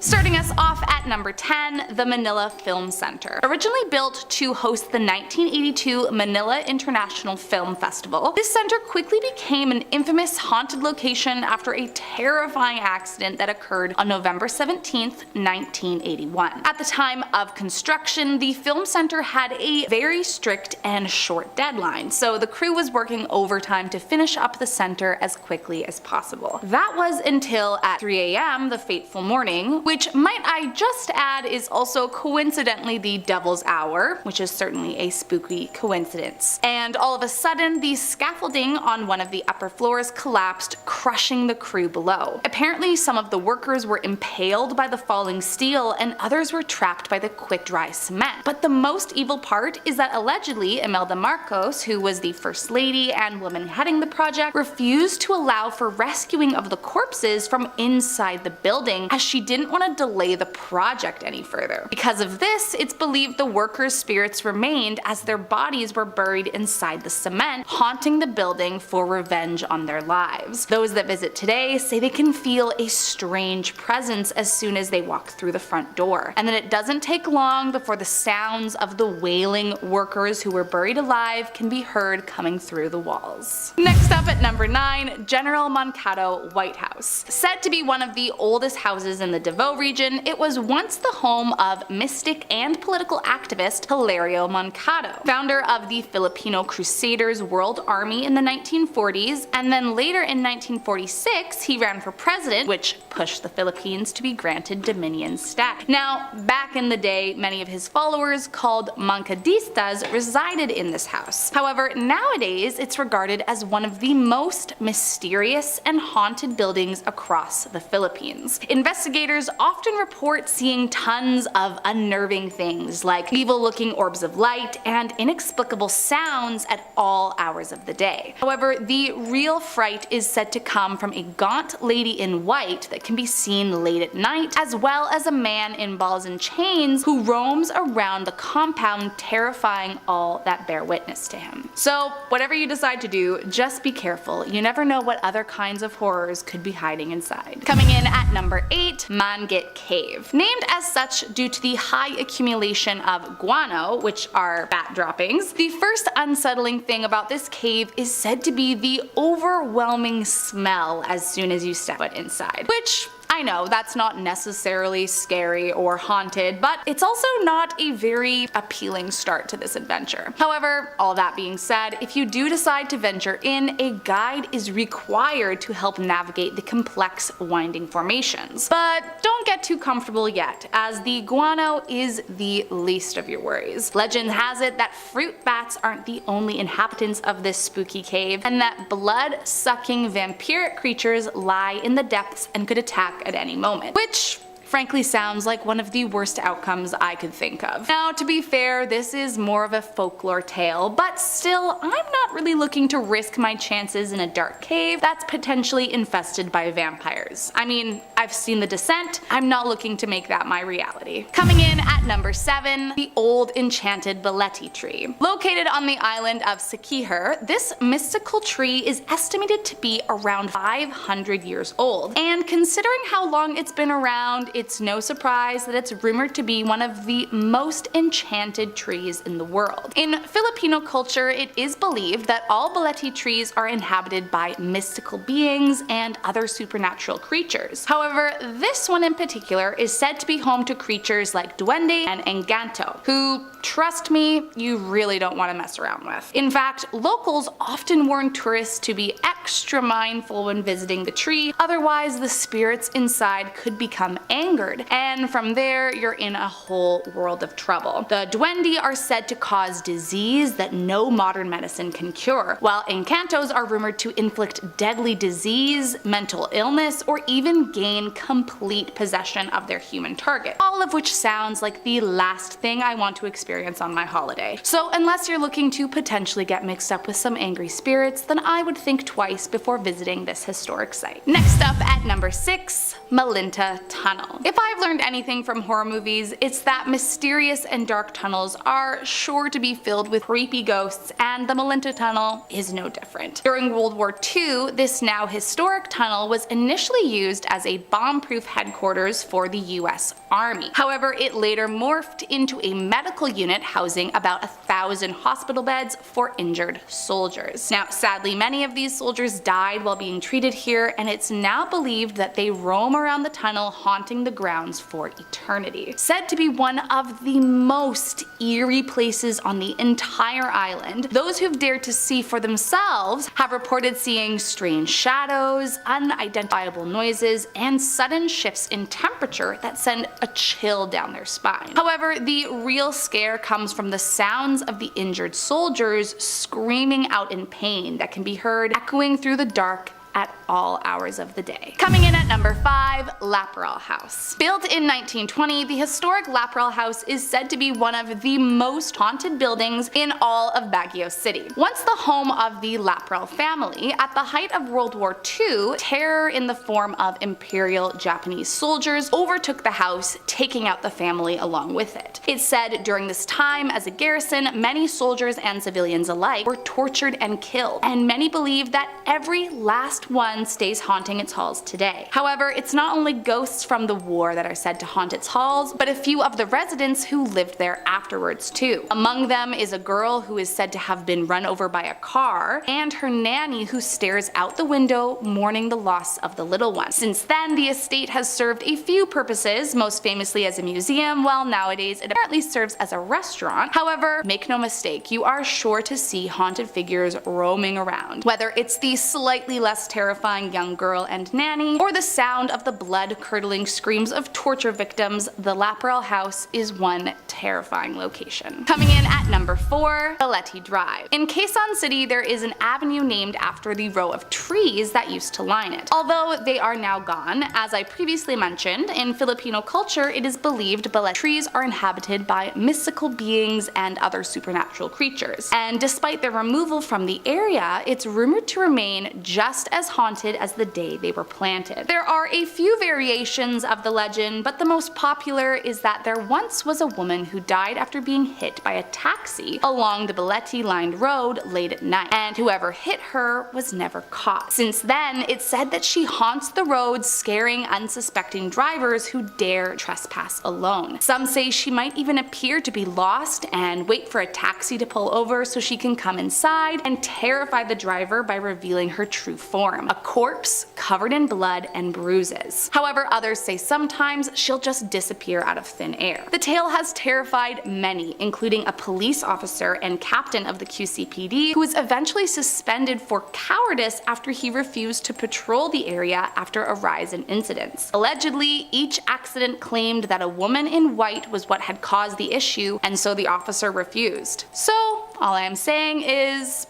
Starting us off at number 10, the Manila Film Center. Originally built to host the 1982 Manila International Film Festival, this center quickly became an infamous haunted location after a terrifying accident that occurred on November 17, 1981. At the time of construction, the film center had a very strict and short deadline, so the crew was working overtime to finish up the center as quickly as possible. That was until at 3 a.m. the fateful morning, which might I just add is also coincidentally the devil's hour, which is certainly a spooky coincidence. And all of a sudden, the scaffolding on one of the upper floors collapsed, crushing the crew below. Apparently, some of the workers were impaled by the falling steel and others were trapped by the quick-dry cement. But the most evil part is that allegedly Imelda Marcos, who was the first lady and woman heading the project, refused to allow for rescuing of the corpses from inside the building as she didn't want to delay the project any further. Because of this, it's believed the workers' spirits remained as their bodies were buried inside the cement, haunting the building for revenge on their lives. Those that visit today say they can feel a strange presence as soon as they walk through the front door, and then it doesn't take long before the sounds of the wailing workers who were buried alive can be heard coming through the walls. Next up at number 9, General Moncado White House. Said to be one of the oldest houses in the Davao region, it was once the home of mystic and political activist Hilario Moncado, founder of the Filipino Crusaders World Army in the 1940s, and then later in 1946 he ran for president, which pushed the Philippines to be granted Dominion status. Now, back in the day, many of his followers, called Moncadistas, resided in this house. However, nowadays it's regarded as one of the most mysterious and haunted buildings across the Philippines. Investigators often report seeing tons of unnerving things like evil-looking orbs of light and inexplicable sounds at all hours of the day. However, the real fright is said to come from a gaunt lady in white that can be seen late at night, as well as a man in balls and chains who roams around the compound, terrifying all that bear witness to him. So whatever you decide to do, just be careful. You never know what other kinds of horrors could be hiding inside. Coming in at number 8, Mangit Cave. Named as such due to the high accumulation of guano, which are bat droppings, the first unsettling thing about this cave is said to be the overwhelming smell as soon as you step foot inside. Which, I know that's not necessarily scary or haunted, but it's also not a very appealing start to this adventure. However, all that being said, if you do decide to venture in, a guide is required to help navigate the complex winding formations. But don't get too comfortable yet, as the guano is the least of your worries. Legend has it that fruit bats aren't the only inhabitants of this spooky cave, and that blood-sucking vampiric creatures lie in the depths and could attack at any moment, which frankly sounds like one of the worst outcomes I could think of. Now, to be fair, this is more of a folklore tale, but still, I'm not really looking to risk my chances in a dark cave that's potentially infested by vampires. I mean, I've seen The Descent, I'm not looking to make that my reality. Coming in at number 7, the old enchanted Balete tree. Located on the island of Siquijor, this mystical tree is estimated to be around 500 years old, and considering how long it's been around, it's no surprise that it's rumored to be one of the most enchanted trees in the world. In Filipino culture, it is believed that all Balete trees are inhabited by mystical beings and other supernatural creatures. However, this one in particular is said to be home to creatures like Duende and Encanto, who, trust me, you really don't want to mess around with. In fact, locals often warn tourists to be extra mindful when visiting the tree, otherwise the spirits inside could become angered, and from there you're in a whole world of trouble. The Duende are said to cause disease that no modern medicine can cure, while Encantos are rumored to inflict deadly disease, mental illness, or even gain complete possession of their human target. All of which sounds like the last thing I want to experience on my holiday. So unless you're looking to potentially get mixed up with some angry spirits, then I would think twice before visiting this historic site. Next up at number 6, Malinta Tunnel. tunnel. If I've learned anything from horror movies, it's that mysterious and dark tunnels are sure to be filled with creepy ghosts, and the Malevolent tunnel is no different. During World War II, this now historic tunnel was initially used as a bomb-proof headquarters for the US Army. However, it later morphed into a medical unit housing about 1,000 hospital beds for injured soldiers. Now, sadly, many of these soldiers died while being treated here, and it's now believed that they roam around the tunnel haunting the grounds for eternity. Said to be one of the most eerie places on the entire island, those who've dared to see for themselves have reported seeing strange shadows, unidentifiable noises, and sudden shifts in temperature that send a chill down their spine. However, the real scare comes from the sounds of the injured soldiers screaming out in pain that can be heard echoing through the dark at all hours of the day. Coming in at number 5, Laperal House. Built in 1920, the historic Laperal House is said to be one of the most haunted buildings in all of Baguio City. Once the home of the Laperal family, at the height of World War II, terror in the form of Imperial Japanese soldiers overtook the house, taking out the family along with it. It's said during this time, as a garrison, many soldiers and civilians alike were tortured and killed, and many believe that every last one stays haunting its halls today. However, it's not only ghosts from the war that are said to haunt its halls, but a few of the residents who lived there afterwards too. Among them is a girl who is said to have been run over by a car, and her nanny who stares out the window mourning the loss of the little one. Since then, the estate has served a few purposes, most famously as a museum, while nowadays it apparently serves as a restaurant. However, make no mistake, you are sure to see haunted figures roaming around. Whether it's the slightly less terrifying young girl and nanny, or the sound of the blood-curdling screams of torture victims, the Laperal House is one terrifying location. Coming in at number 4, Balete Drive. In Quezon City, there is an avenue named after the row of trees that used to line it. Although they are now gone, as I previously mentioned, in Filipino culture it is believed Balete trees are inhabited by mystical beings and other supernatural creatures. And despite their removal from the area, it's rumored to remain just as haunted as the day they were planted. There are a few variations of the legend, but the most popular is that there once was a woman who died after being hit by a taxi along the Balete-lined road late at night, and whoever hit her was never caught. Since then, it's said that she haunts the roads, scaring unsuspecting drivers who dare trespass alone. Some say she might even appear to be lost and wait for a taxi to pull over so she can come inside and terrify the driver by revealing her true form, a corpse covered in blood and bruises. However, others say sometimes she'll just disappear out of thin air. The tale has terrified many, including a police officer and captain of the QCPD who was eventually suspended for cowardice after he refused to patrol the area after a rise in incidents. Allegedly, each accident claimed that a woman in white was what had caused the issue, and so the officer refused. So, all I am saying is,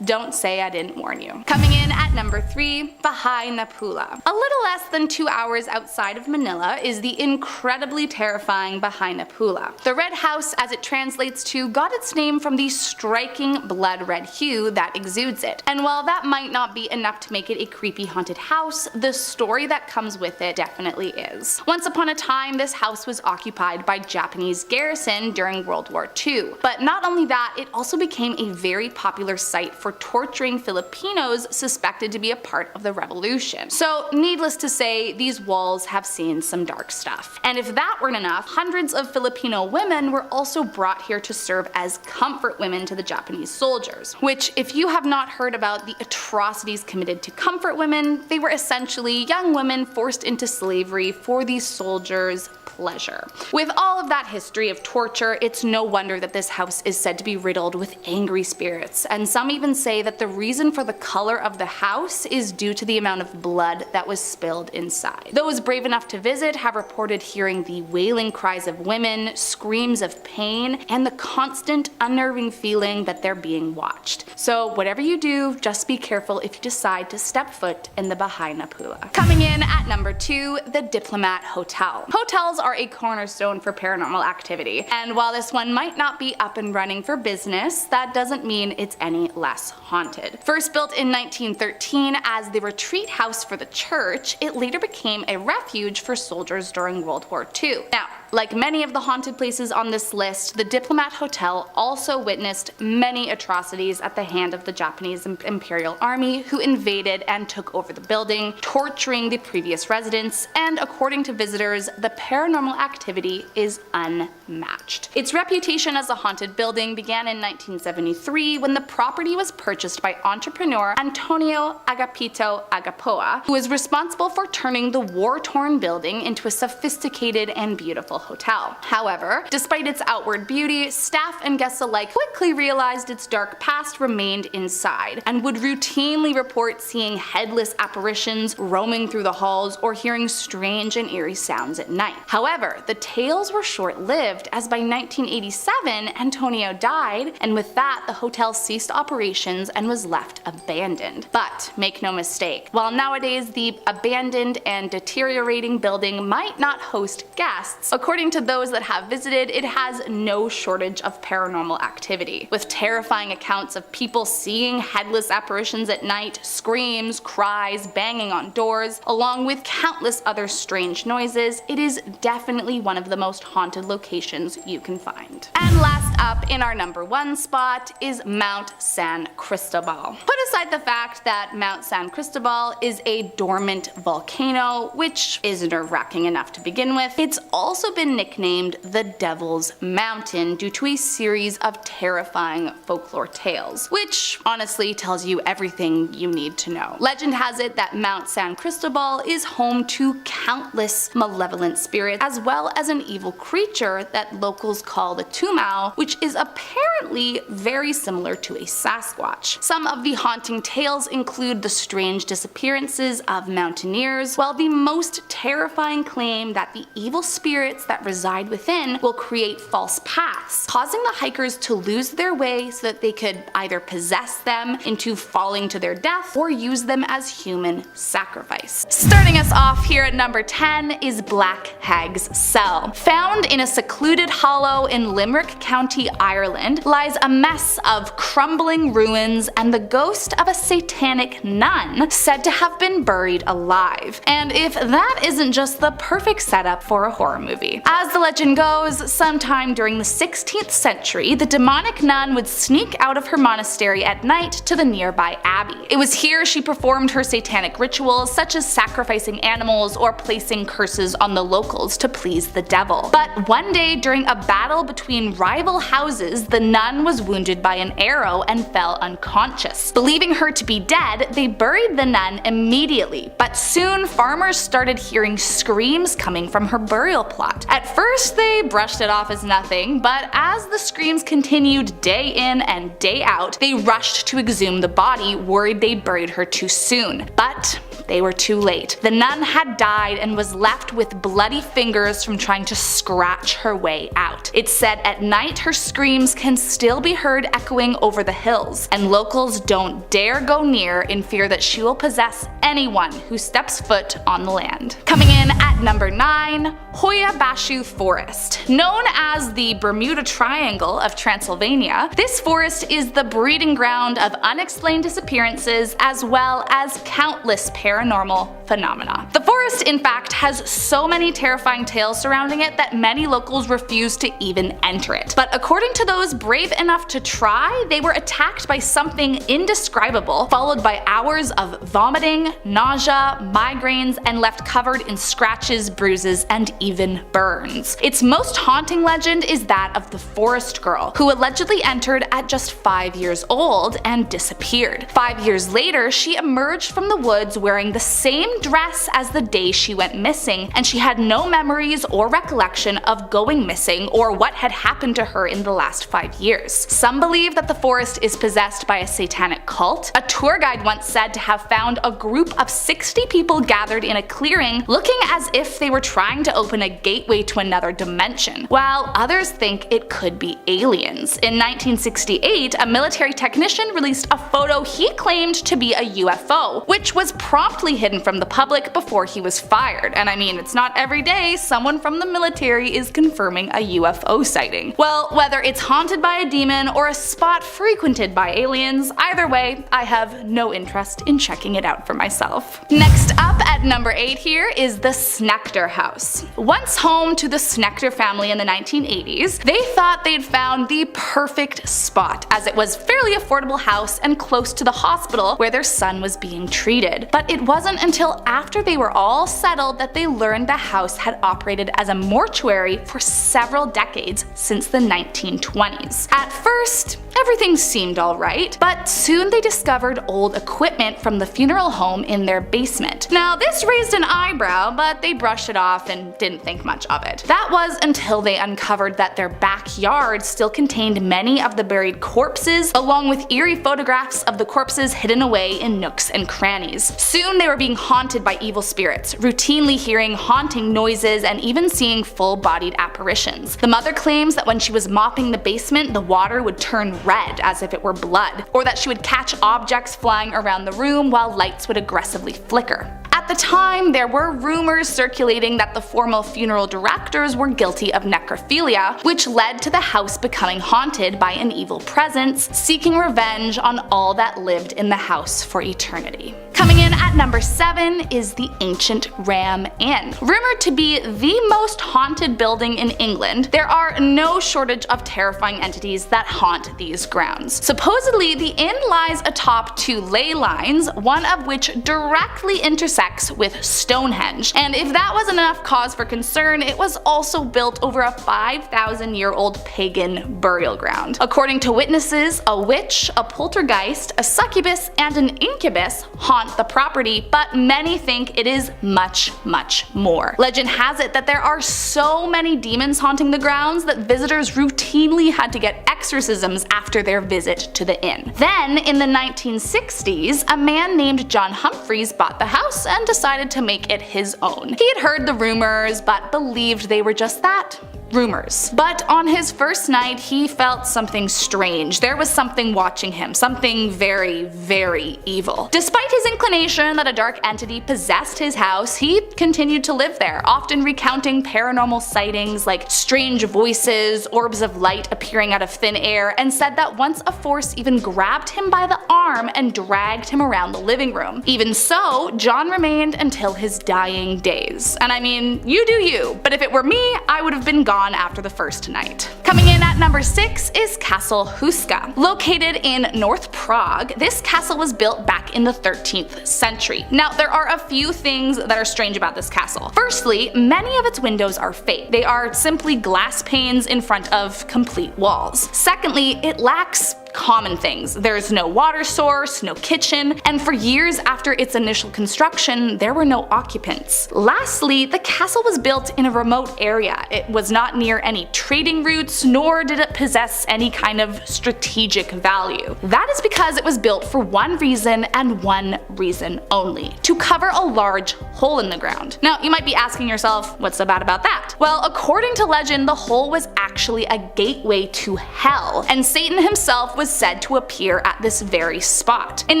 don't say I didn't warn you. Coming in at number 3, Bahay Napula. A little less than 2 hours outside of Manila is the incredibly terrifying Bahay Napula. The red house, as it translates to, got its name from the striking blood red hue that exudes it. And while that might not be enough to make it a creepy haunted house, the story that comes with it definitely is. Once upon a time, this house was occupied by Japanese garrison during World War II. But not only that, it also became a very popular site for torturing Filipinos suspected to be a part of the revolution. So needless to say, these walls have seen some dark stuff. And if that weren't enough, hundreds of Filipino women were also brought here to serve as comfort women to the Japanese soldiers, which, if you have not heard about the atrocities committed to comfort women, they were essentially young women forced into slavery for these soldiers' pleasure. With all of that history of torture, it's no wonder that this house is said to be riddled with angry spirits, and some even say that the reason for the color of the house is due to the amount of blood that was spilled inside. Those brave enough to visit have reported hearing the wailing cries of women, screams of pain, and the constant unnerving feeling that they're being watched. So whatever you do, just be careful if you decide to step foot in the Bahay Napula. Coming in at number 2, the Diplomat Hotel. Hotels are a cornerstone for paranormal activity, and while this one might not be up and running for business, that doesn't mean it's any less less haunted. First built in 1913 as the retreat house for the church, it later became a refuge for soldiers during World War II. Now, like many of the haunted places on this list, the Diplomat Hotel also witnessed many atrocities at the hand of the Japanese Imperial Army, who invaded and took over the building, torturing the previous residents, and according to visitors, the paranormal activity is unmatched. Its reputation as a haunted building began in 1973 when the property was purchased by entrepreneur Antonio Agapito Agapoa, who was responsible for turning the war-torn building into a sophisticated and beautiful hotel. However, despite its outward beauty, staff and guests alike quickly realized its dark past remained inside, and would routinely report seeing headless apparitions roaming through the halls or hearing strange and eerie sounds at night. However, the tales were short-lived, as by 1987 Antonio died, and with that the hotel ceased operations and was left abandoned. But make no mistake, while nowadays the abandoned and deteriorating building might not host guests, according to those that have visited, it has no shortage of paranormal activity, with terrifying accounts of people seeing headless apparitions at night, screams, cries, banging on doors, along with countless other strange noises. It is definitely one of the most haunted locations you can find. And last up in our number 1 spot is Mount San Cristobal. Put aside the fact that Mount San Cristobal is a dormant volcano, which is nerve-wracking enough to begin with, it's also been nicknamed the Devil's Mountain due to a series of terrifying folklore tales, which honestly tells you everything you need to know. Legend has it that Mount San Cristobal is home to countless malevolent spirits, as well as an evil creature that locals call the Tumau, which is apparently very similar to a Sasquatch. Some of the haunting tales include the strange disappearances of mountaineers, while the most terrifying claim that the evil spirits that reside within will create false paths, causing the hikers to lose their way so that they could either possess them into falling to their death or use them as human sacrifice. Starting us off here at number 10 is Black Hag's Cell. Found in a secluded hollow in Limerick County, Ireland, lies a mess of crumbling ruins and the ghost of a satanic nun said to have been buried alive. And if that isn't just the perfect setup for a horror movie. As the legend goes, sometime during the 16th century, the demonic nun would sneak out of her monastery at night to the nearby abbey. It was here she performed her satanic rituals, such as sacrificing animals or placing curses on the locals to please the devil. But one day during a battle between rival houses, the nun was wounded by an arrow and fell unconscious. Believing her to be dead, they buried the nun immediately, but soon farmers started hearing screams coming from her burial plot. At first they brushed it off as nothing, but as the screams continued day in and day out, they rushed to exhume the body, worried they buried her too soon. But they were too late. The nun had died and was left with bloody fingers from trying to scratch her way out. It's said at night her screams can still be heard echoing over the hills, and locals don't dare go near in fear that she will possess anyone who steps foot on the land. Coming in at number 9, Hoia Baciu Forest. Known as the Bermuda Triangle of Transylvania, this forest is the breeding ground of unexplained disappearances as well as countless paranormal phenomena. The forest, in fact, has so many terrifying tales surrounding it that many locals refuse to even enter it. But according to those brave enough to try, they were attacked by something indescribable, followed by hours of vomiting, nausea, migraines, and left covered in scratches, bruises, and even burns. Its most haunting legend is that of the forest girl, who allegedly entered at just 5 years old and disappeared. 5 years later, she emerged from the woods wearing the same dress as the day she went missing, and she had no memories or recollection of going missing or what had happened to her in the last 5 years. Some believe that the forest is possessed by a satanic cult. A tour guide once said to have found a group of 60 people gathered in a clearing, looking as if they were trying to open a gateway gateway to another dimension, while others think it could be aliens. In 1968, a military technician released a photo he claimed to be a UFO, which was promptly hidden from the public before he was fired. And I mean, it's not every day someone from the military is confirming a UFO sighting. Well, whether it's haunted by a demon or a spot frequented by aliens, either way, I have no interest in checking it out for myself. Next up at number 8 here is the Snechter House. Once home to the Snechter family in the 1980s, they thought they'd found the perfect spot, as it was a fairly affordable house and close to the hospital where their son was being treated. But it wasn't until after they were all settled that they learned the house had operated as a mortuary for several decades since the 1920s. At first, everything seemed alright, but soon they discovered old equipment from the funeral home in their basement. Now, this raised an eyebrow, but they brushed it off and didn't think much of it. That was until they uncovered that their backyard still contained many of the buried corpses, along with eerie photographs of the corpses hidden away in nooks and crannies. Soon they were being haunted by evil spirits, routinely hearing haunting noises and even seeing full-bodied apparitions. The mother claims that when she was mopping the basement, the water would turn red as if it were blood, or that she would catch objects flying around the room while lights would aggressively flicker. At the time, there were rumors circulating that the former funeral directors were guilty of necrophilia, which led to the house becoming haunted by an evil presence, seeking revenge on all that lived in the house for eternity. Coming in at number 7 is the ancient Ram Inn. Rumored to be the most haunted building in England, there are no shortage of terrifying entities that haunt these grounds. Supposedly, the inn lies atop 2 ley lines, one of which directly intersects with Stonehenge. And if that wasn't enough cause for concern, it was also built over a 5,000-year-old pagan burial ground. According to witnesses, a witch, a poltergeist, a succubus, and an incubus haunt the property, but many think it is much, much more. Legend has it that there are so many demons haunting the grounds that visitors routinely had to get exorcisms after their visit to the inn. Then, in the 1960s, a man named John Humphreys bought the house and decided to make it his own. He had heard the rumors, but believed they were just that, rumors. But on his first night, he felt something strange. There was something watching him, something very, very evil. Despite his inclination that a dark entity possessed his house, he continued to live there, often recounting paranormal sightings like strange voices, orbs of light appearing out of thin air, and said that once a force even grabbed him by the arm and dragged him around the living room. Even so, John remained until his dying days. And I mean, you do you, but if it were me, I would have been gone after the first night. Coming in at number 6 is Castle Huska. Located in North Prague, this castle was built back in the 13th century. Now, there are a few things that are strange about this castle. Firstly, many of its windows are fake. They are simply glass panes in front of complete walls. Secondly, it lacks common things. There's no water source, no kitchen, and for years after its initial construction, there were no occupants. Lastly, the castle was built in a remote area. It was not near any trading routes, nor did it possess any kind of strategic value. That is because it was built for one reason and one reason only: to cover a large hole in the ground. Now, you might be asking yourself, what's so bad about that? Well, according to legend, the hole was actually a gateway to hell, and Satan himself was said to appear at this very spot. In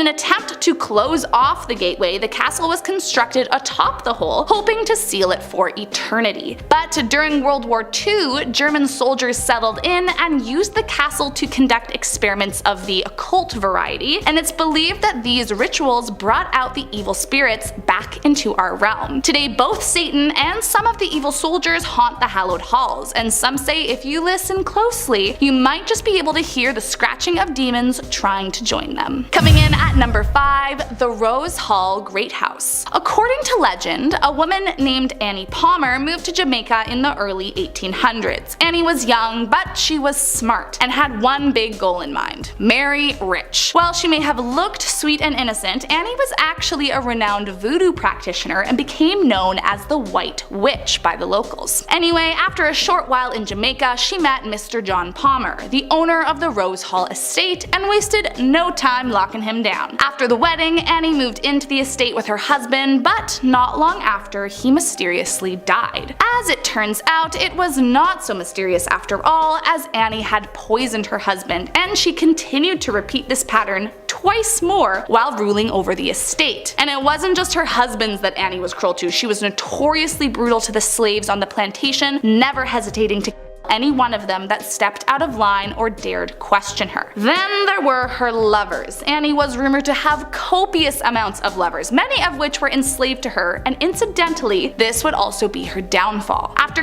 an attempt to close off the gateway, the castle was constructed atop the hole, hoping to seal it for eternity. But during World War II, German soldiers settled in and used the castle to conduct experiments of the occult variety, and it's believed that these rituals brought out the evil spirits back into our realm. Today, both Satan and some of the evil soldiers haunt the hallowed halls, and some say if you listen closely, you might just be able to hear the scratching of demons trying to join them. Coming in at number 5, the Rose Hall Great House. According to legend, a woman named Annie Palmer moved to Jamaica in the early 1800s. Annie was young, but she was smart and had one big goal in mind: marry rich. While she may have looked sweet and innocent, Annie was actually a renowned voodoo practitioner and became known as the White Witch by the locals. Anyway, after a short while in Jamaica, she met Mr. John Palmer, the owner of the Rose Hall Estate estate and wasted no time locking him down. After the wedding, Annie moved into the estate with her husband, but not long after, he mysteriously died. As it turns out, it was not so mysterious after all, as Annie had poisoned her husband, and she continued to repeat this pattern twice more while ruling over the estate. And it wasn't just her husbands that Annie was cruel to, she was notoriously brutal to the slaves on the plantation, never hesitating to any one of them that stepped out of line or dared question her. Then there were her lovers. Annie was rumored to have copious amounts of lovers, many of which were enslaved to her, and incidentally, this would also be her downfall. After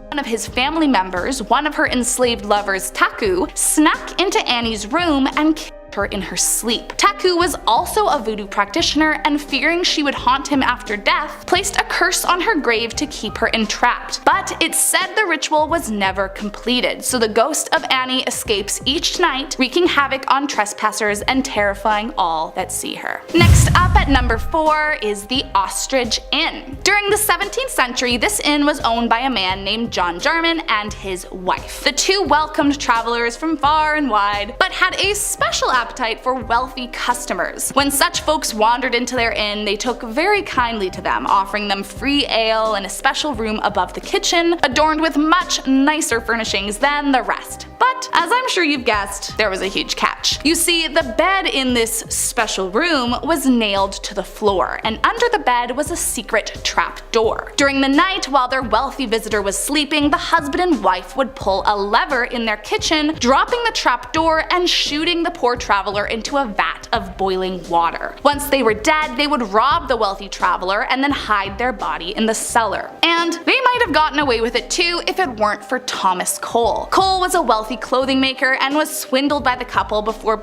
one of his family members, one of her enslaved lovers, Taku, snuck into Annie's room and killed her in her sleep. Taku was also a voodoo practitioner, and fearing she would haunt him after death, placed a curse on her grave to keep her entrapped. But it's said the ritual was never completed, so the ghost of Annie escapes each night, wreaking havoc on trespassers and terrifying all that see her. Next up at number 4 is the Ostrich Inn. During the 17th century, this inn was owned by a man named John Jarman and his wife. The two welcomed travelers from far and wide, but had a special appetite for wealthy customers. When such folks wandered into their inn, they took very kindly to them, offering them free ale and a special room above the kitchen, adorned with much nicer furnishings than the rest. But, as I'm sure you've guessed, there was a huge catch. You see, the bed in this special room was nailed to the floor, and under the bed was a secret trap door. During the night, while their wealthy visitor was sleeping, the husband and wife would pull a lever in their kitchen, dropping the trap door and shooting the poor traveler into a vat of boiling water. Once they were dead, they would rob the wealthy traveler and then hide their body in the cellar. And they might have gotten away with it too if it weren't for Thomas Cole. Cole was a wealthy clothing maker and was swindled by the couple before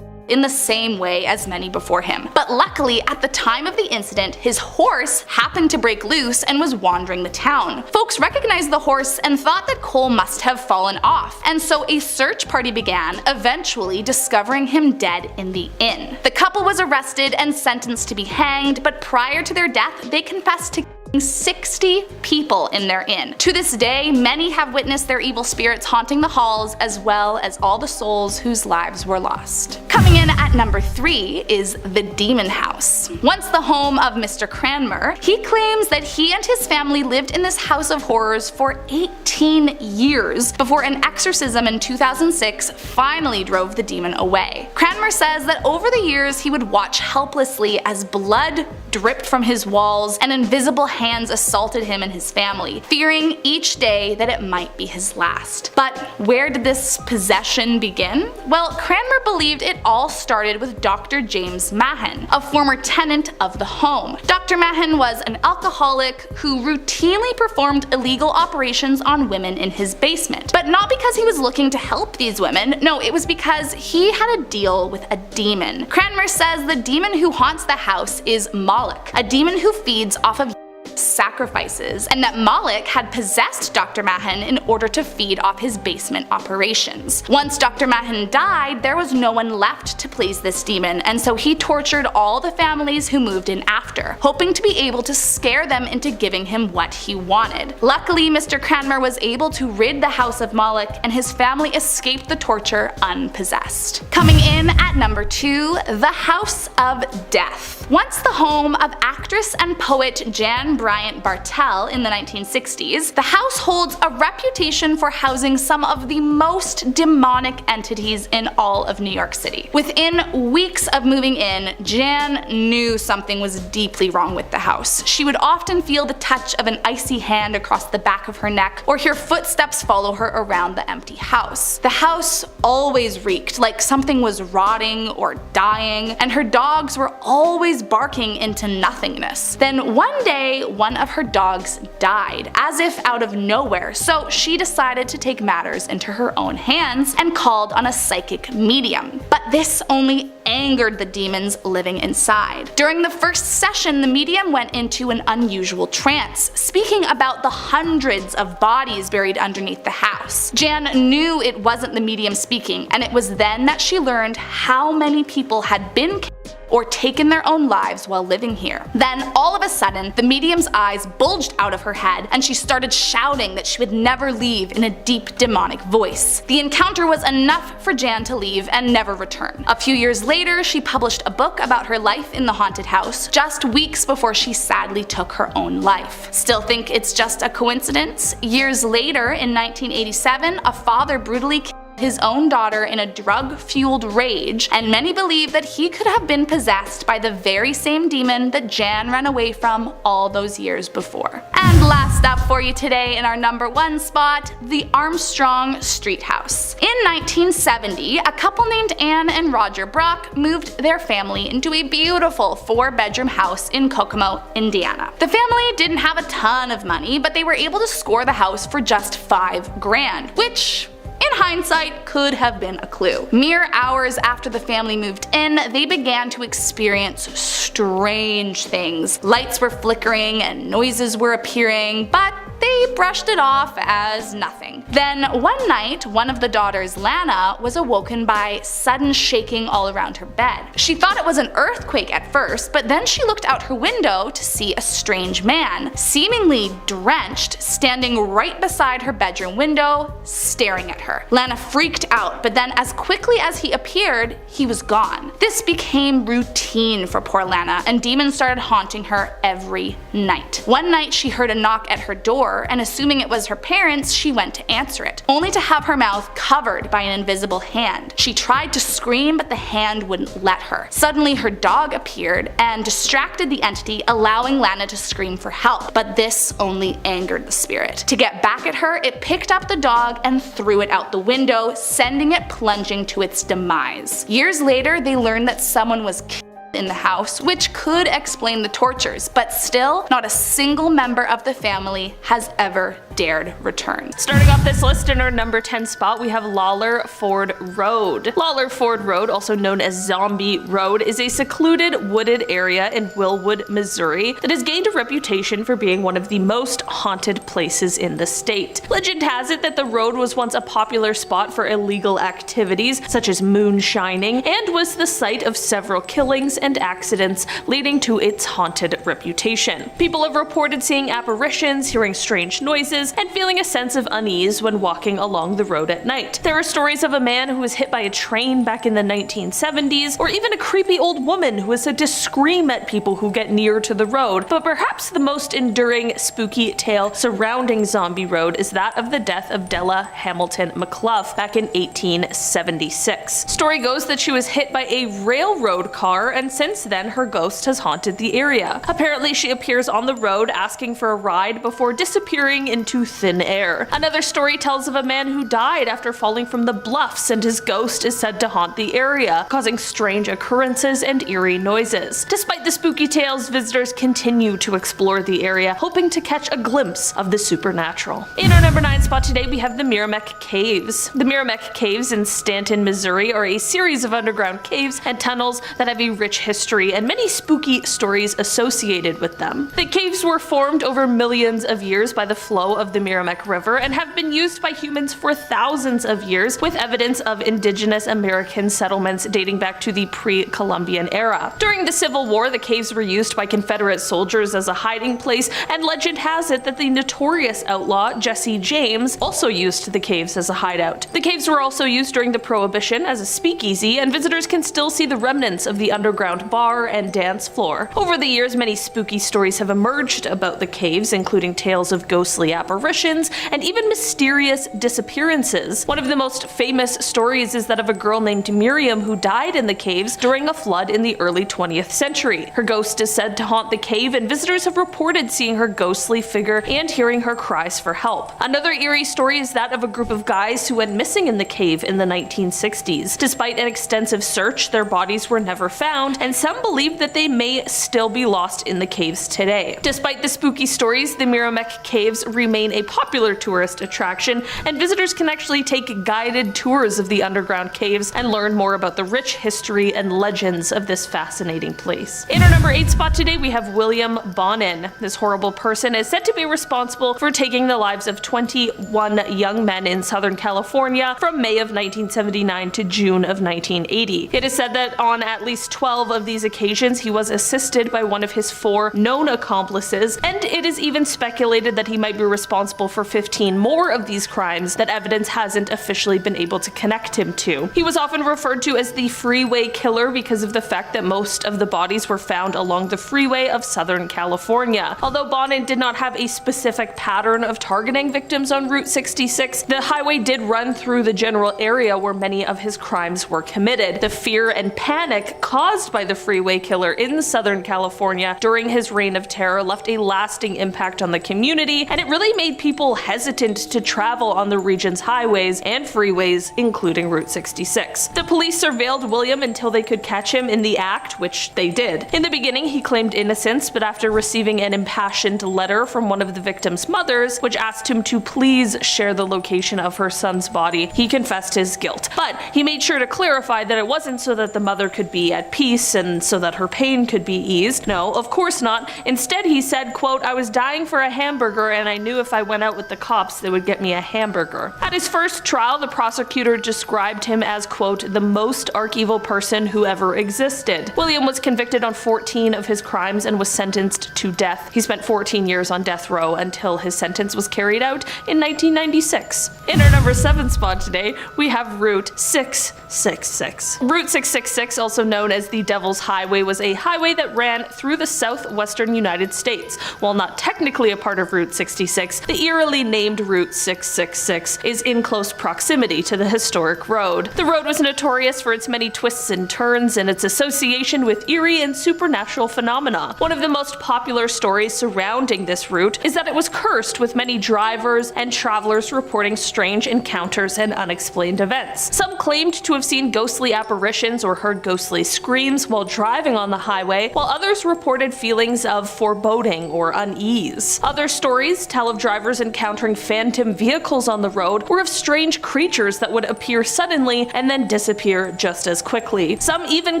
in the same way as many before him. But luckily, at the time of the incident, his horse happened to break loose and was wandering the town. Folks recognized the horse and thought that Cole must have fallen off, and so a search party began, eventually discovering him dead in the inn. The couple was arrested and sentenced to be hanged, but prior to their death, they confessed to 60 people in their inn. To this day, many have witnessed their evil spirits haunting the halls, as well as all the souls whose lives were lost. Coming in at number 3 is the Demon House. Once the home of Mr. Cranmer, he claims that he and his family lived in this house of horrors for 18 years before an exorcism in 2006 finally drove the demon away. Cranmer says that over the years he would watch helplessly as blood dripped from his walls and invisible hands assaulted him and his family, fearing each day that it might be his last. But where did this possession begin? Well, Cranmer believed it all started with Dr. James Mahon, a former tenant of the home. Dr. Mahon was an alcoholic who routinely performed illegal operations on women in his basement. But not because he was looking to help these women, no, it was because he had a deal with a demon. Cranmer says the demon who haunts the house is Moloch, a demon who feeds off of sacrifices, and that Moloch had possessed Dr. Mahon in order to feed off his basement operations. Once Dr. Mahon died, there was no one left to please this demon, and so he tortured all the families who moved in after, hoping to be able to scare them into giving him what he wanted. Luckily, Mr. Cranmer was able to rid the house of Moloch, and his family escaped the torture unpossessed. Coming in at number 2, the House of Death. Once the home of actress and poet Jan Bryant Bartell in the 1960s, the house holds a reputation for housing some of the most demonic entities in all of New York City. Within weeks of moving in, Jan knew something was deeply wrong with the house. She would often feel the touch of an icy hand across the back of her neck, or hear footsteps follow her around the empty house. The house always reeked like something was rotting or dying, and her dogs were always barking into nothingness. Then one day, one of her dogs died, as if out of nowhere, so she decided to take matters into her own hands and called on a psychic medium. But this only angered the demons living inside. During the first session, the medium went into an unusual trance, speaking about the hundreds of bodies buried underneath the house. Jan knew it wasn't the medium speaking, and it was then that she learned how many people had been killed or taken their own lives while living here. Then, all of a sudden, the medium's eyes bulged out of her head and she started shouting that she would never leave in a deep demonic voice. The encounter was enough for Jan to leave and never return. A few years later, she published a book about her life in the haunted house, just weeks before she sadly took her own life. Still think it's just a coincidence? Years later, in 1987, a father brutally killed his own daughter in a drug-fueled rage, and many believe that he could have been possessed by the very same demon that Jan ran away from all those years before. And last up for you today in our number 1 spot, the Armstrong Street House. In 1970, a couple named Anne and Roger Brock moved their family into a beautiful 4-bedroom house in Kokomo, Indiana. The family didn't have a ton of money, but they were able to score the house for just $5 grand, which in hindsight could have been a clue. Mere hours after the family moved in, they began to experience strange things. Lights were flickering and noises were appearing, but they brushed it off as nothing. Then one night, one of the daughters, Lana, was awoken by sudden shaking all around her bed. She thought it was an earthquake at first, but then she looked out her window to see a strange man, seemingly drenched, standing right beside her bedroom window, staring at her. Lana freaked out, but then as quickly as he appeared, he was gone. This became routine for poor Lana, and demons started haunting her every night. One night she heard a knock at her door, and assuming it was her parents, she went to answer it, only to have her mouth covered by an invisible hand. She tried to scream, but the hand wouldn't let her. Suddenly her dog appeared and distracted the entity, allowing Lana to scream for help, but this only angered the spirit. To get back at her, it picked up the dog and threw it out the window, sending it plunging to its demise. Years later, they learned that someone was killed in the house, which could explain the tortures, but still, not a single member of the family has ever dared return. Starting off this list in our number 10 spot, we have Lawler Ford Road. Lawler Ford Road, also known as Zombie Road, is a secluded wooded area in Willwood, Missouri that has gained a reputation for being one of the most haunted places in the state. Legend has it that the road was once a popular spot for illegal activities such as moonshining, and was the site of several killings and accidents, leading to its haunted reputation. People have reported seeing apparitions, hearing strange noises, and feeling a sense of unease when walking along the road at night. There are stories of a man who was hit by a train back in the 1970s, or even a creepy old woman who is said to scream at people who get near to the road, but perhaps the most enduring spooky tale surrounding Zombie Road is that of the death of Della Hamilton McClough back in 1876. Story goes that she was hit by a railroad car, and since then her ghost has haunted the area. Apparently she appears on the road asking for a ride before disappearing into thin air. Another story tells of a man who died after falling from the bluffs, and his ghost is said to haunt the area, causing strange occurrences and eerie noises. Despite the spooky tales, visitors continue to explore the area, hoping to catch a glimpse of the supernatural. In our number 9 spot today, we have the Meramec Caves. The Meramec Caves in Stanton, Missouri are a series of underground caves and tunnels that have a rich history and many spooky stories associated with them. The caves were formed over millions of years by the flow of the Meramec River and have been used by humans for thousands of years, with evidence of indigenous American settlements dating back to the pre-Columbian era. During the Civil War, the caves were used by Confederate soldiers as a hiding place, and legend has it that the notorious outlaw Jesse James also used the caves as a hideout. The caves were also used during the Prohibition as a speakeasy, and visitors can still see the remnants of the underground bar and dance floor. Over the years, many spooky stories have emerged about the caves, including tales of ghostly apparitions and even mysterious disappearances. One of the most famous stories is that of a girl named Miriam who died in the caves during a flood in the early 20th century. Her ghost is said to haunt the cave, and visitors have reported seeing her ghostly figure and hearing her cries for help. Another eerie story is that of a group of guys who went missing in the cave in the 1960s. Despite an extensive search, their bodies were never found, and some believe that they may still be lost in the caves today. Despite the spooky stories, the Meramec Caves remain a popular tourist attraction, and visitors can actually take guided tours of the underground caves and learn more about the rich history and legends of this fascinating place. In our number 8 spot today, we have William Bonin. This horrible person is said to be responsible for taking the lives of 21 young men in Southern California from May of 1979 to June of 1980. It is said that on at least 12 12 of these occasions, he was assisted by one of his 4 known accomplices, and it is even speculated that he might be responsible for 15 more of these crimes that evidence hasn't officially been able to connect him to. He was often referred to as the freeway killer because of the fact that most of the bodies were found along the freeway of Southern California. Although Bonin did not have a specific pattern of targeting victims on Route 66, the highway did run through the general area where many of his crimes were committed. The fear and panic caused by the freeway killer in Southern California during his reign of terror left a lasting impact on the community, and it really made people hesitant to travel on the region's highways and freeways, including Route 66. The police surveilled William until they could catch him in the act, which they did. In the beginning, he claimed innocence, but after receiving an impassioned letter from one of the victim's mothers, which asked him to please share the location of her son's body, he confessed his guilt. But he made sure to clarify that it wasn't so that the mother could be at peace and so that her pain could be eased. No, of course not. Instead, he said, quote, "I was dying for a hamburger and I knew if I went out with the cops they would get me a hamburger." At his first trial, the prosecutor described him as, quote, "the most arch-evil person who ever existed." William was convicted on 14 of his crimes and was sentenced to death. He spent 14 years on death row until his sentence was carried out in 1996. In our number 7 spot today, we have Route 666. Route 666, also known as the Devil's Highway, was a highway that ran through the southwestern United States. While not technically a part of Route 66, the eerily named Route 666 is in close proximity to the historic road. The road was notorious for its many twists and turns and its association with eerie and supernatural phenomena. One of the most popular stories surrounding this route is that it was cursed, with many drivers and travelers reporting strange encounters and unexplained events. Some claimed to have seen ghostly apparitions or heard ghostly screams while driving on the highway, while others reported feelings of foreboding or unease. Other stories tell of drivers encountering phantom vehicles on the road or of strange creatures that would appear suddenly and then disappear just as quickly. Some even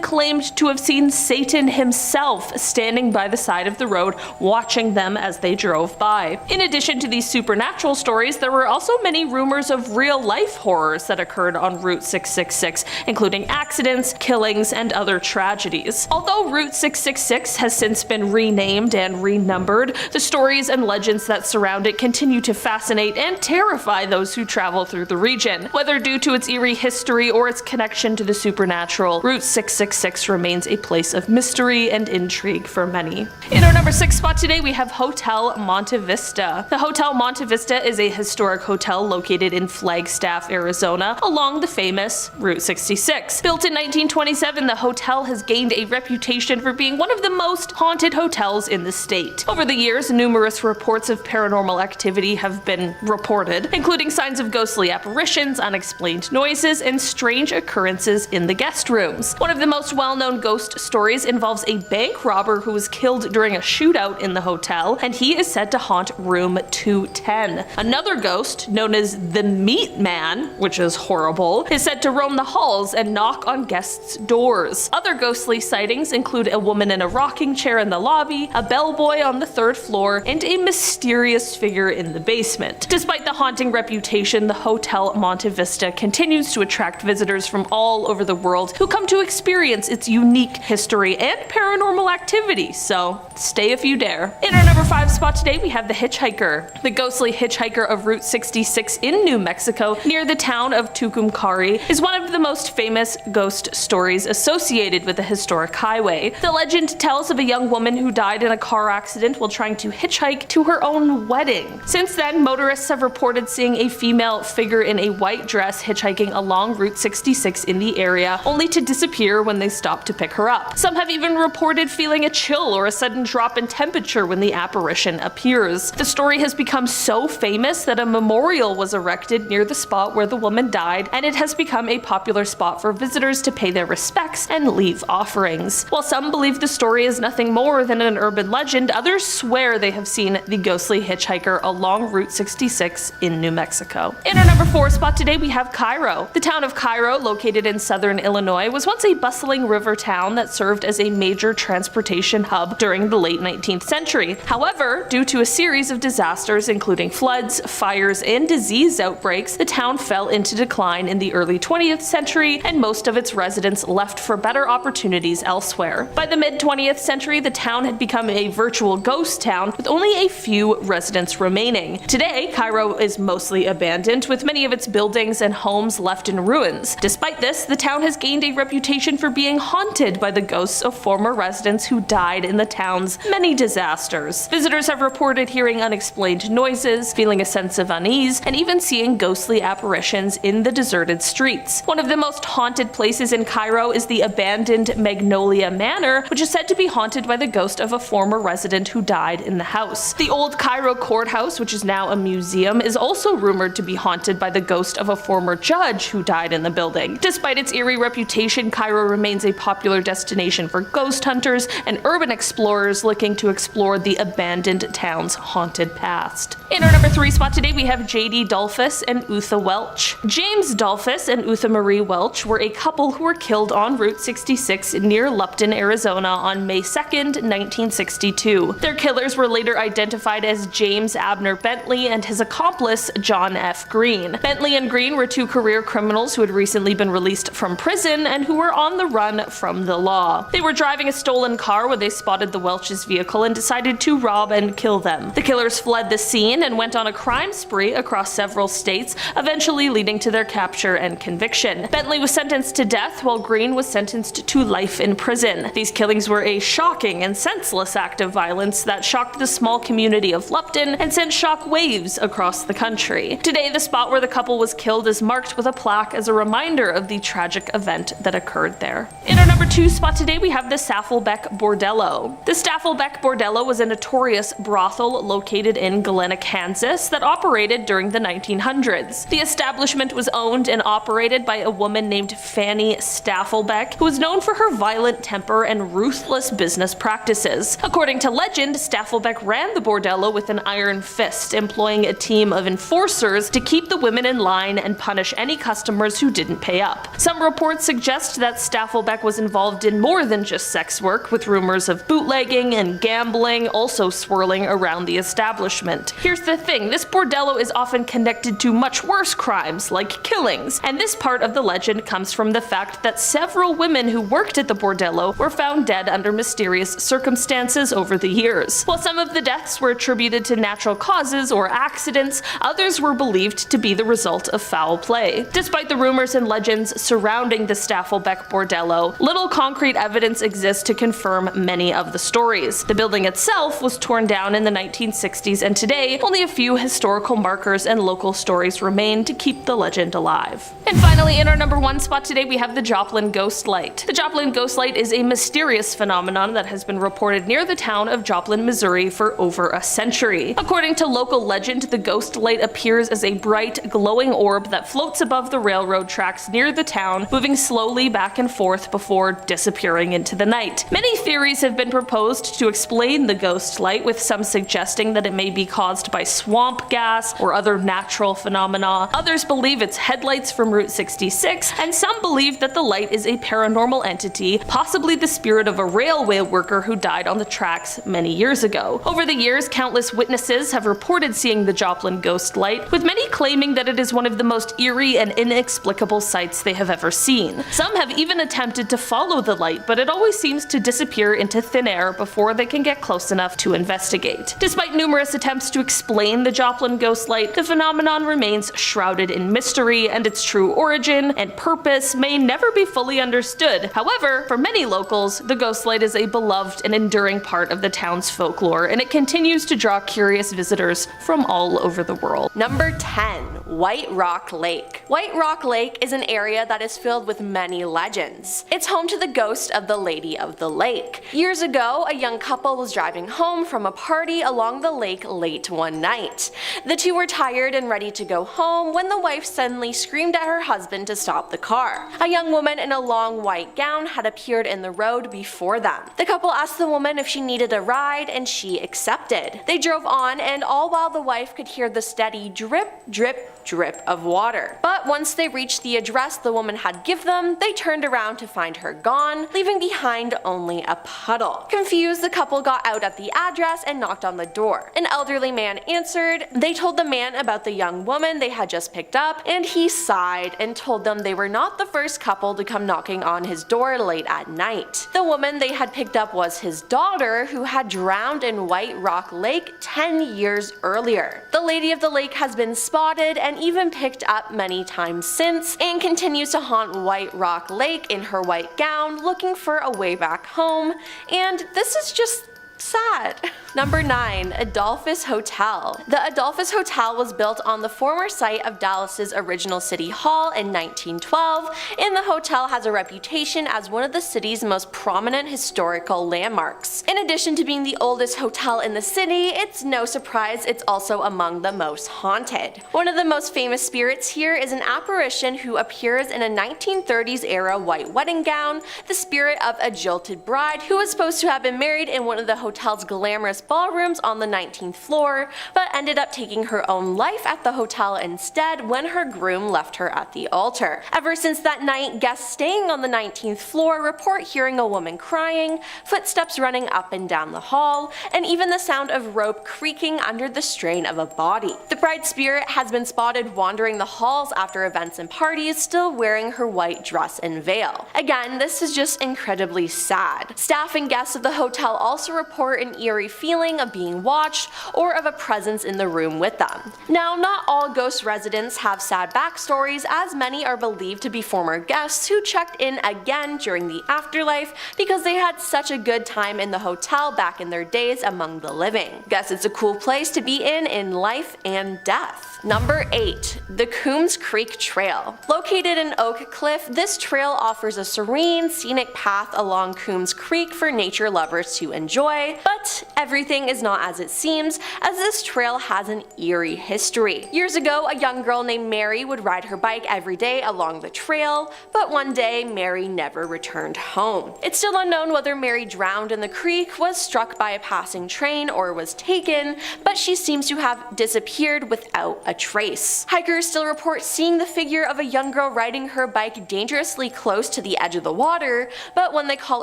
claimed to have seen Satan himself standing by the side of the road watching them as they drove by. In addition to these supernatural stories, there were also many rumors of real-life horrors that occurred on Route 666, including accidents, killings, and other tragedies. Although Route 666 has since been renamed and renumbered, the stories and legends that surround it continue to fascinate and terrify those who travel through the region. Whether due to its eerie history or its connection to the supernatural, Route 666 remains a place of mystery and intrigue for many. In our number 6 spot today, we have Hotel Monte Vista. The Hotel Monte Vista is a historic hotel located in Flagstaff, Arizona, along the famous Route 66. Built in 1927, the hotel has gained a reputation for being one of the most haunted hotels in the state. Over the years, numerous reports of paranormal activity have been reported, including signs of ghostly apparitions, unexplained noises, and strange occurrences in the guest rooms. One of the most well-known ghost stories involves a bank robber who was killed during a shootout in the hotel, and he is said to haunt room 210. Another ghost, known as the Meat Man, which is horrible, is said to roam the halls and knock on guests' doors. Other ghostly sightings include a woman in a rocking chair in the lobby, a bellboy on the 3rd floor, and a mysterious figure in the basement. Despite the haunting reputation, the Hotel Monte Vista continues to attract visitors from all over the world who come to experience its unique history and paranormal activity, so stay if you dare. In our number 5 spot today, we have the Hitchhiker. The ghostly hitchhiker of Route 66 in New Mexico, near the town of Tucumcari, is one of the most famous ghost stories associated with the historic highway. The legend tells of a young woman who died in a car accident while trying to hitchhike to her own wedding. Since then, motorists have reported seeing a female figure in a white dress hitchhiking along Route 66 in the area, only to disappear when they stop to pick her up. Some have even reported feeling a chill or a sudden drop in temperature when the apparition appears. The story has become so famous that a memorial was erected near the spot where the woman died, and it has become a popular spot for visitors to pay their respects and leave offerings. While some believe the story is nothing more than an urban legend, others swear they have seen the ghostly hitchhiker along Route 66 in New Mexico. In our number 4 spot today, we have Cairo. The town of Cairo, located in southern Illinois, was once a bustling river town that served as a major transportation hub during the late 19th century. However, due to a series of disasters including floods, fires, and disease these outbreaks, the town fell into decline in the early 20th century, and most of its residents left for better opportunities elsewhere. By the mid-20th century, the town had become a virtual ghost town with only a few residents remaining. Today, Cairo is mostly abandoned, with many of its buildings and homes left in ruins. Despite this, the town has gained a reputation for being haunted by the ghosts of former residents who died in the town's many disasters. Visitors have reported hearing unexplained noises, feeling a sense of unease, and even seeing ghostly apparitions in the deserted streets. One of the most haunted places in Cairo is the abandoned Magnolia Manor, which is said to be haunted by the ghost of a former resident who died in the house. The old Cairo courthouse, which is now a museum, is also rumored to be haunted by the ghost of a former judge who died in the building. Despite its eerie reputation, Cairo remains a popular destination for ghost hunters and urban explorers looking to explore the abandoned town's haunted past. In our number 3 spot today, we have J.D. Dolphus and Utha Welch. James Dolphus and Utha Marie Welch were a couple who were killed on Route 66 near Lupton, Arizona on May 2nd, 1962. Their killers were later identified as James Abner Bentley and his accomplice John F. Green. Bentley and Green were 2 career criminals who had recently been released from prison and who were on the run from the law. They were driving a stolen car when they spotted the Welch's vehicle and decided to rob and kill them. The killers fled the scene and went on a crime spree across several states, eventually leading to their capture and conviction. Bentley was sentenced to death while Green was sentenced to life in prison. These killings were a shocking and senseless act of violence that shocked the small community of Lupton and sent shock waves across the country. Today, the spot where the couple was killed is marked with a plaque as a reminder of the tragic event that occurred there. In our number 2 spot today, we have the Staffelbeck Bordello. The Staffelbeck Bordello was a notorious brothel located in Galena, Kansas that operated during the 1900s. The establishment was owned and operated by a woman named Fanny Staffelbeck, who was known for her violent temper and ruthless business practices. According to legend, Staffelbeck ran the bordello with an iron fist, employing a team of enforcers to keep the women in line and punish any customers who didn't pay up. Some reports suggest that Staffelbeck was involved in more than just sex work, with rumors of bootlegging and gambling also swirling around the establishment. Here's the thing, this bordello is often connected to much worse crimes, like killings, and this part of the legend comes from the fact that several women who worked at the bordello were found dead under mysterious circumstances over the years. While some of the deaths were attributed to natural causes or accidents, others were believed to be the result of foul play. Despite the rumors and legends surrounding the Staffelbeck bordello, little concrete evidence exists to confirm many of the stories. The building itself was torn down in the 1960s, and today only a few historical markers and local stories remain to keep the legend alive. And finally, in our number 1 spot today, we have the Joplin Ghost Light. The Joplin Ghost Light is a mysterious phenomenon that has been reported near the town of Joplin, Missouri for over a century. According to local legend, the ghost light appears as a bright, glowing orb that floats above the railroad tracks near the town, moving slowly back and forth before disappearing into the night. Many theories have been proposed to explain the ghost light, with some suggesting that it may be caused by swamp gas or other natural phenomena. Others believe it's headlights from Route 66, and some believe that the light is a paranormal entity, possibly the spirit of a railway worker who died on the tracks many years ago. Over the years, countless witnesses have reported seeing the Joplin Ghost Light, with many claiming that it is one of the most eerie and inexplicable sights they have ever seen. Some have even attempted to follow the light, but it always seems to disappear into thin air before they can get close enough to investigate. Despite numerous attempts to explain the Joplin Ghost Light, the phenomenon remains shrouded in mystery, and its true origin and purpose may never be fully understood. However, for many locals, the ghost light is a beloved and enduring part of the town's folklore, and it continues to draw curious visitors from all over the world. Number 10. White Rock Lake. White Rock Lake is an area that is filled with many legends. It's home to the ghost of the Lady of the Lake. Years ago, a young couple was driving home from a party along the lake late one night. The two were tired and ready to go home when the wife suddenly screamed at her husband to stop the car. A young woman in a long white gown had appeared in the road before them. The couple asked the woman if she needed a ride, and she accepted. They drove on, and all while the wife could hear the steady drip, drip, drip of water. But once they reached the address the woman had given them, they turned around to find her gone, leaving behind only a puddle. Confused, the couple got out at the address and knocked on the door. An elderly man answered. They told the man about the young woman they had just picked up, and he sighed and told them they were not the first couple to come knocking on his door late at night. The woman they had picked up was his daughter, who had drowned in White Rock Lake 10 years earlier. The lady of the lake has been spotted and even picked up many times since, and continues to haunt White Rock Lake in her white gown, looking for a way back home, and this is just sad. Number 9. Adolphus Hotel. The Adolphus Hotel was built on the former site of Dallas's original city hall in 1912, and the hotel has a reputation as one of the city's most prominent historical landmarks. In addition to being the oldest hotel in the city, it's no surprise it's also among the most haunted. One of the most famous spirits here is an apparition who appears in a 1930s era white wedding gown, the spirit of a jilted bride who was supposed to have been married in one of the hotel's glamorous ballrooms on the 19th floor, but ended up taking her own life at the hotel instead when her groom left her at the altar. Ever since that night, guests staying on the 19th floor report hearing a woman crying, footsteps running up and down the hall, and even the sound of rope creaking under the strain of a body. The bride spirit has been spotted wandering the halls after events and parties, still wearing her white dress and veil. Again, this is just incredibly sad. Staff and guests of the hotel also report an eerie feeling of being watched or of a presence in the room with them. Now, not all ghost residents have sad backstories, as many are believed to be former guests who checked in again during the afterlife because they had such a good time in the hotel back in their days among the living. Guess it's a cool place to be in life and death. Number 8. The Coombs Creek Trail. Located in Oak Cliff, this trail offers a serene, scenic path along Coombs Creek for nature lovers to enjoy, but everything is not as it seems, as this trail has an eerie history. Years ago, a young girl named Mary would ride her bike every day along the trail, but one day Mary never returned home. It's still unknown whether Mary drowned in the creek, was struck by a passing train, or was taken, but she seems to have disappeared without a trace. Hikers still report seeing the figure of a young girl riding her bike dangerously close to the edge of the water, but when they call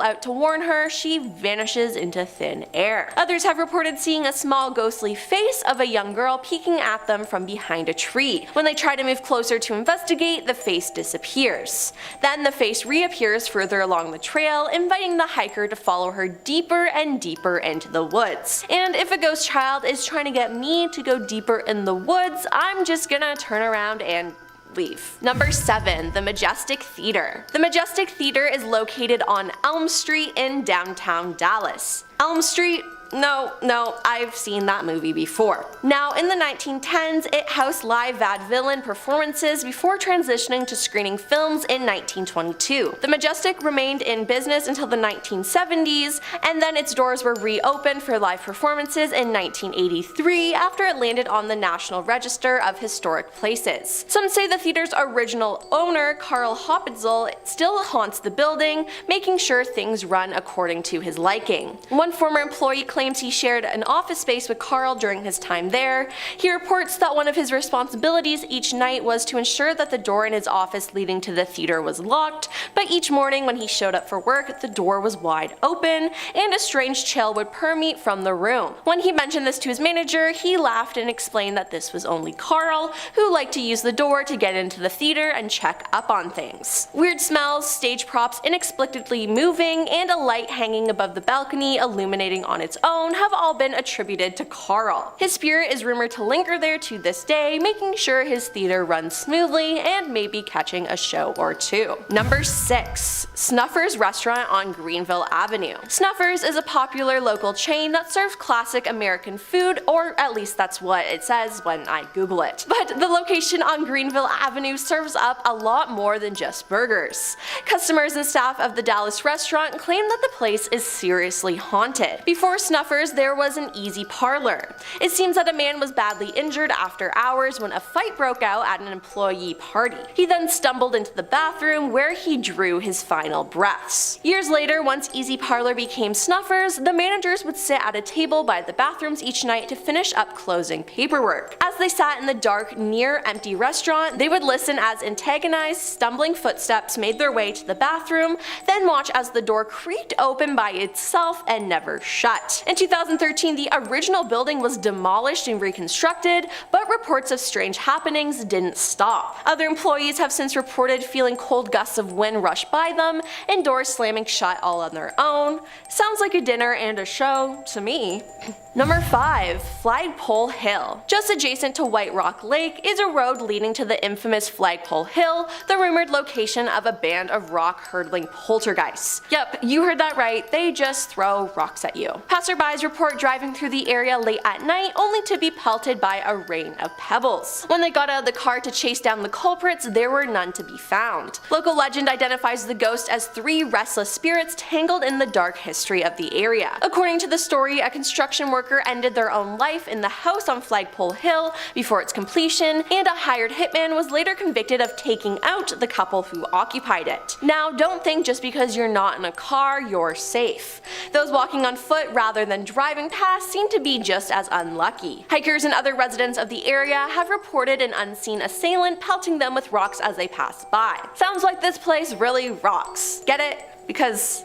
out to warn her, she vanishes into thin air. Others have reported seeing a small ghostly face of a young girl peeking at them from behind a tree. When they try to move closer to investigate, the face disappears. Then the face reappears further along the trail, inviting the hiker to follow her deeper and deeper into the woods. And if a ghost child is trying to get me to go deeper in the woods, I'm just gonna turn around and leave. Number 7. The Majestic Theater. The Majestic Theater is located on Elm Street in downtown Dallas. Elm Street? No, I've seen that movie before. Now, in the 1910s, it housed live vaudevillian performances before transitioning to screening films in 1922. The Majestic remained in business until the 1970s, and then its doors were reopened for live performances in 1983 after it landed on the National Register of Historic Places. Some say the theater's original owner, Carl Hopitzel, still haunts the building, making sure things run according to his liking. One former employee claims he shared an office space with Carl during his time there. He reports that one of his responsibilities each night was to ensure that the door in his office leading to the theater was locked, but each morning when he showed up for work, the door was wide open, and a strange chill would permeate from the room. When he mentioned this to his manager, he laughed and explained that this was only Carl, who liked to use the door to get into the theater and check up on things. Weird smells, stage props inexplicably moving, and a light hanging above the balcony illuminating on its own have all been attributed to Carl. His spirit is rumored to linger there to this day, making sure his theater runs smoothly and maybe catching a show or two. Number 6. Snuffers Restaurant on Greenville Avenue. Snuffers is a popular local chain that serves classic American food, or at least that's what it says when I Google it. But the location on Greenville Avenue serves up a lot more than just burgers. Customers and staff of the Dallas restaurant claim that the place is seriously haunted. Before Snuffers snuffers, there was an easy parlor. It seems that a man was badly injured after hours when a fight broke out at an employee party. He then stumbled into the bathroom where he drew his final breaths. Years later, once easy parlor became snuffers, the managers would sit at a table by the bathrooms each night to finish up closing paperwork. As they sat in the dark, near empty restaurant, they would listen as antagonized, stumbling footsteps made their way to the bathroom, then watch as the door creaked open by itself and never shut. In 2013, the original building was demolished and reconstructed, but reports of strange happenings didn't stop. Other employees have since reported feeling cold gusts of wind rush by them and doors slamming shut all on their own. Sounds like a dinner and a show to me. Number 5. Flagpole Hill. Just adjacent to White Rock Lake is a road leading to the infamous Flagpole Hill, the rumored location of a band of rock-hurdling poltergeists. Yep, you heard that right, they just throw rocks at you. Passerbys report driving through the area late at night only to be pelted by a rain of pebbles. When they got out of the car to chase down the culprits, there were none to be found. Local legend identifies the ghost as 3 restless spirits tangled in the dark history of the area. According to the story, a construction worker ended their own life in the house on Flagpole Hill before its completion, and a hired hitman was later convicted of taking out the couple who occupied it. Now, don't think just because you're not in a car, you're safe. Those walking on foot rather than driving past seem to be just as unlucky. Hikers and other residents of the area have reported an unseen assailant pelting them with rocks as they pass by. Sounds like this place really rocks. Get it? Because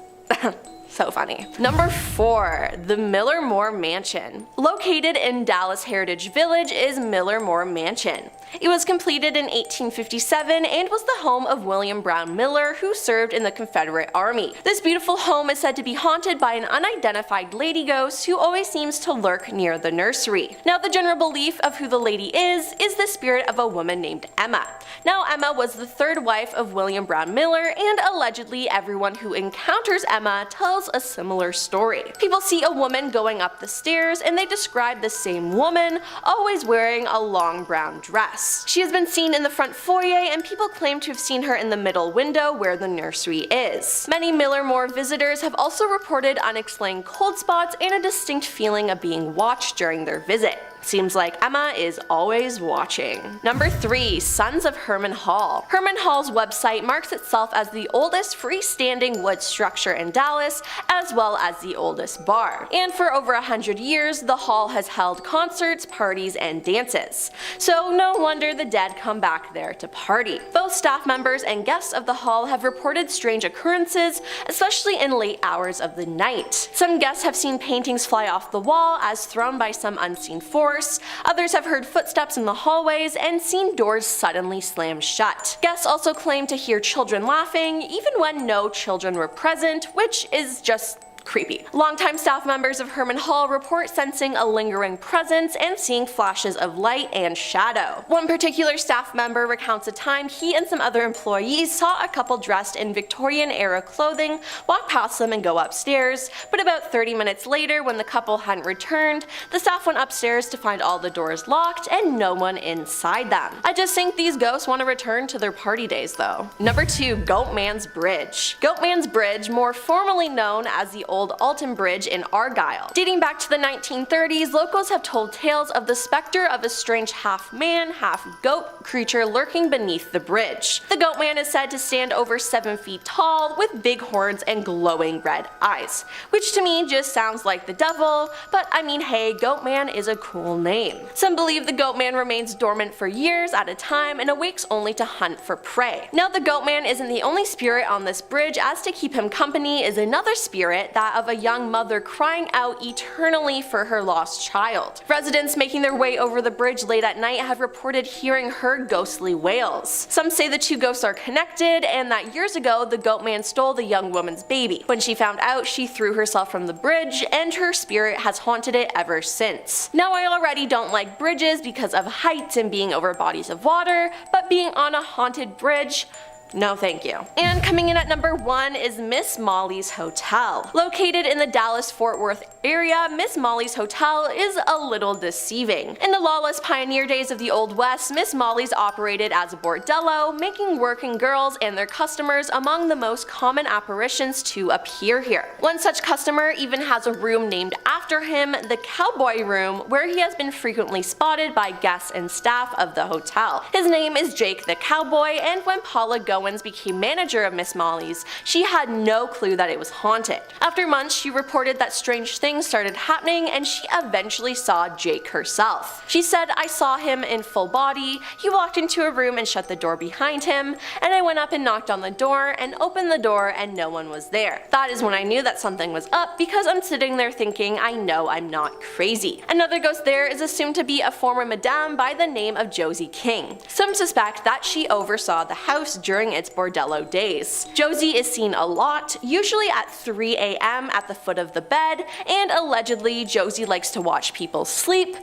so funny. Number 4. The Millermore Mansion. Located in Dallas Heritage Village is Millermore Mansion. It was completed in 1857 and was the home of William Brown Miller, who served in the Confederate Army. This beautiful home is said to be haunted by an unidentified lady ghost who always seems to lurk near the nursery. Now, the general belief of who the lady is the spirit of a woman named Emma. Now, Emma was the 3rd wife of William Brown Miller, and allegedly everyone who encounters Emma tells a similar story. People see a woman going up the stairs and they describe the same woman, always wearing a long brown dress. She has been seen in the front foyer, and people claim to have seen her in the middle window where the nursery is. Many Millermore visitors have also reported unexplained cold spots and a distinct feeling of being watched during their visit. Seems like Emma is always watching. Number 3. Sons of Herman Hall. Herman Hall's website marks itself as the oldest freestanding wood structure in Dallas, as well as the oldest bar. And for over 100 years, the hall has held concerts, parties, and dances. So no wonder the dead come back there to party. Both staff members and guests of the hall have reported strange occurrences, especially in late hours of the night. Some guests have seen paintings fly off the wall as thrown by some unseen force. Others have heard footsteps in the hallways and seen doors suddenly slam shut. Guests also claim to hear children laughing, even when no children were present, which is just creepy. Longtime staff members of Herman Hall report sensing a lingering presence and seeing flashes of light and shadow. One particular staff member recounts a time he and some other employees saw a couple dressed in Victorian-era clothing walk past them and go upstairs, but about 30 minutes later, when the couple hadn't returned, the staff went upstairs to find all the doors locked and no one inside them. I just think these ghosts want to return to their party days though. Number 2. Goatman's Bridge. Goatman's Bridge, more formally known as the Old Alton Bridge in Argyle. Dating back to the 1930s, locals have told tales of the specter of a strange half-man, half-goat creature lurking beneath the bridge. The goat man is said to stand over 7 feet tall with big horns and glowing red eyes, which to me just sounds like the devil, but I mean, hey, goat man is a cool name. Some believe the goat man remains dormant for years at a time and awakes only to hunt for prey. Now, the goat man isn't the only spirit on this bridge, as to keep him company is another spirit, that of a young mother crying out eternally for her lost child. Residents making their way over the bridge late at night have reported hearing her ghostly wails. Some say the two ghosts are connected, and that years ago the goat man stole the young woman's baby. When she found out, she threw herself from the bridge, and her spirit has haunted it ever since. Now, I already don't like bridges because of heights and being over bodies of water, but being on a haunted bridge, No thank you. And coming in at number 1 is Miss Molly's Hotel. Located in the Dallas-Fort Worth area, Miss Molly's Hotel is a little deceiving. In the lawless pioneer days of the Old West, Miss Molly's operated as a bordello, making working girls and their customers among the most common apparitions to appear here. One such customer even has a room named after him, the Cowboy Room, where he has been frequently spotted by guests and staff of the hotel. His name is Jake the Cowboy, and when Paula Goins became manager of Miss Molly's, she had no clue that it was haunted. After months, she reported that strange things started happening, and she eventually saw Jake herself. She said, "I saw him in full body. He walked into a room and shut the door behind him, and I went up and knocked on the door and opened the door and no one was there. That is when I knew that something was up, because I'm sitting there thinking, I know I'm not crazy." Another ghost there is assumed to be a former madame by the name of Josie King. Some suspect that she oversaw the house during its bordello days. Josie is seen a lot, usually at 3 a.m. at the foot of the bed, and allegedly Josie likes to watch people sleep.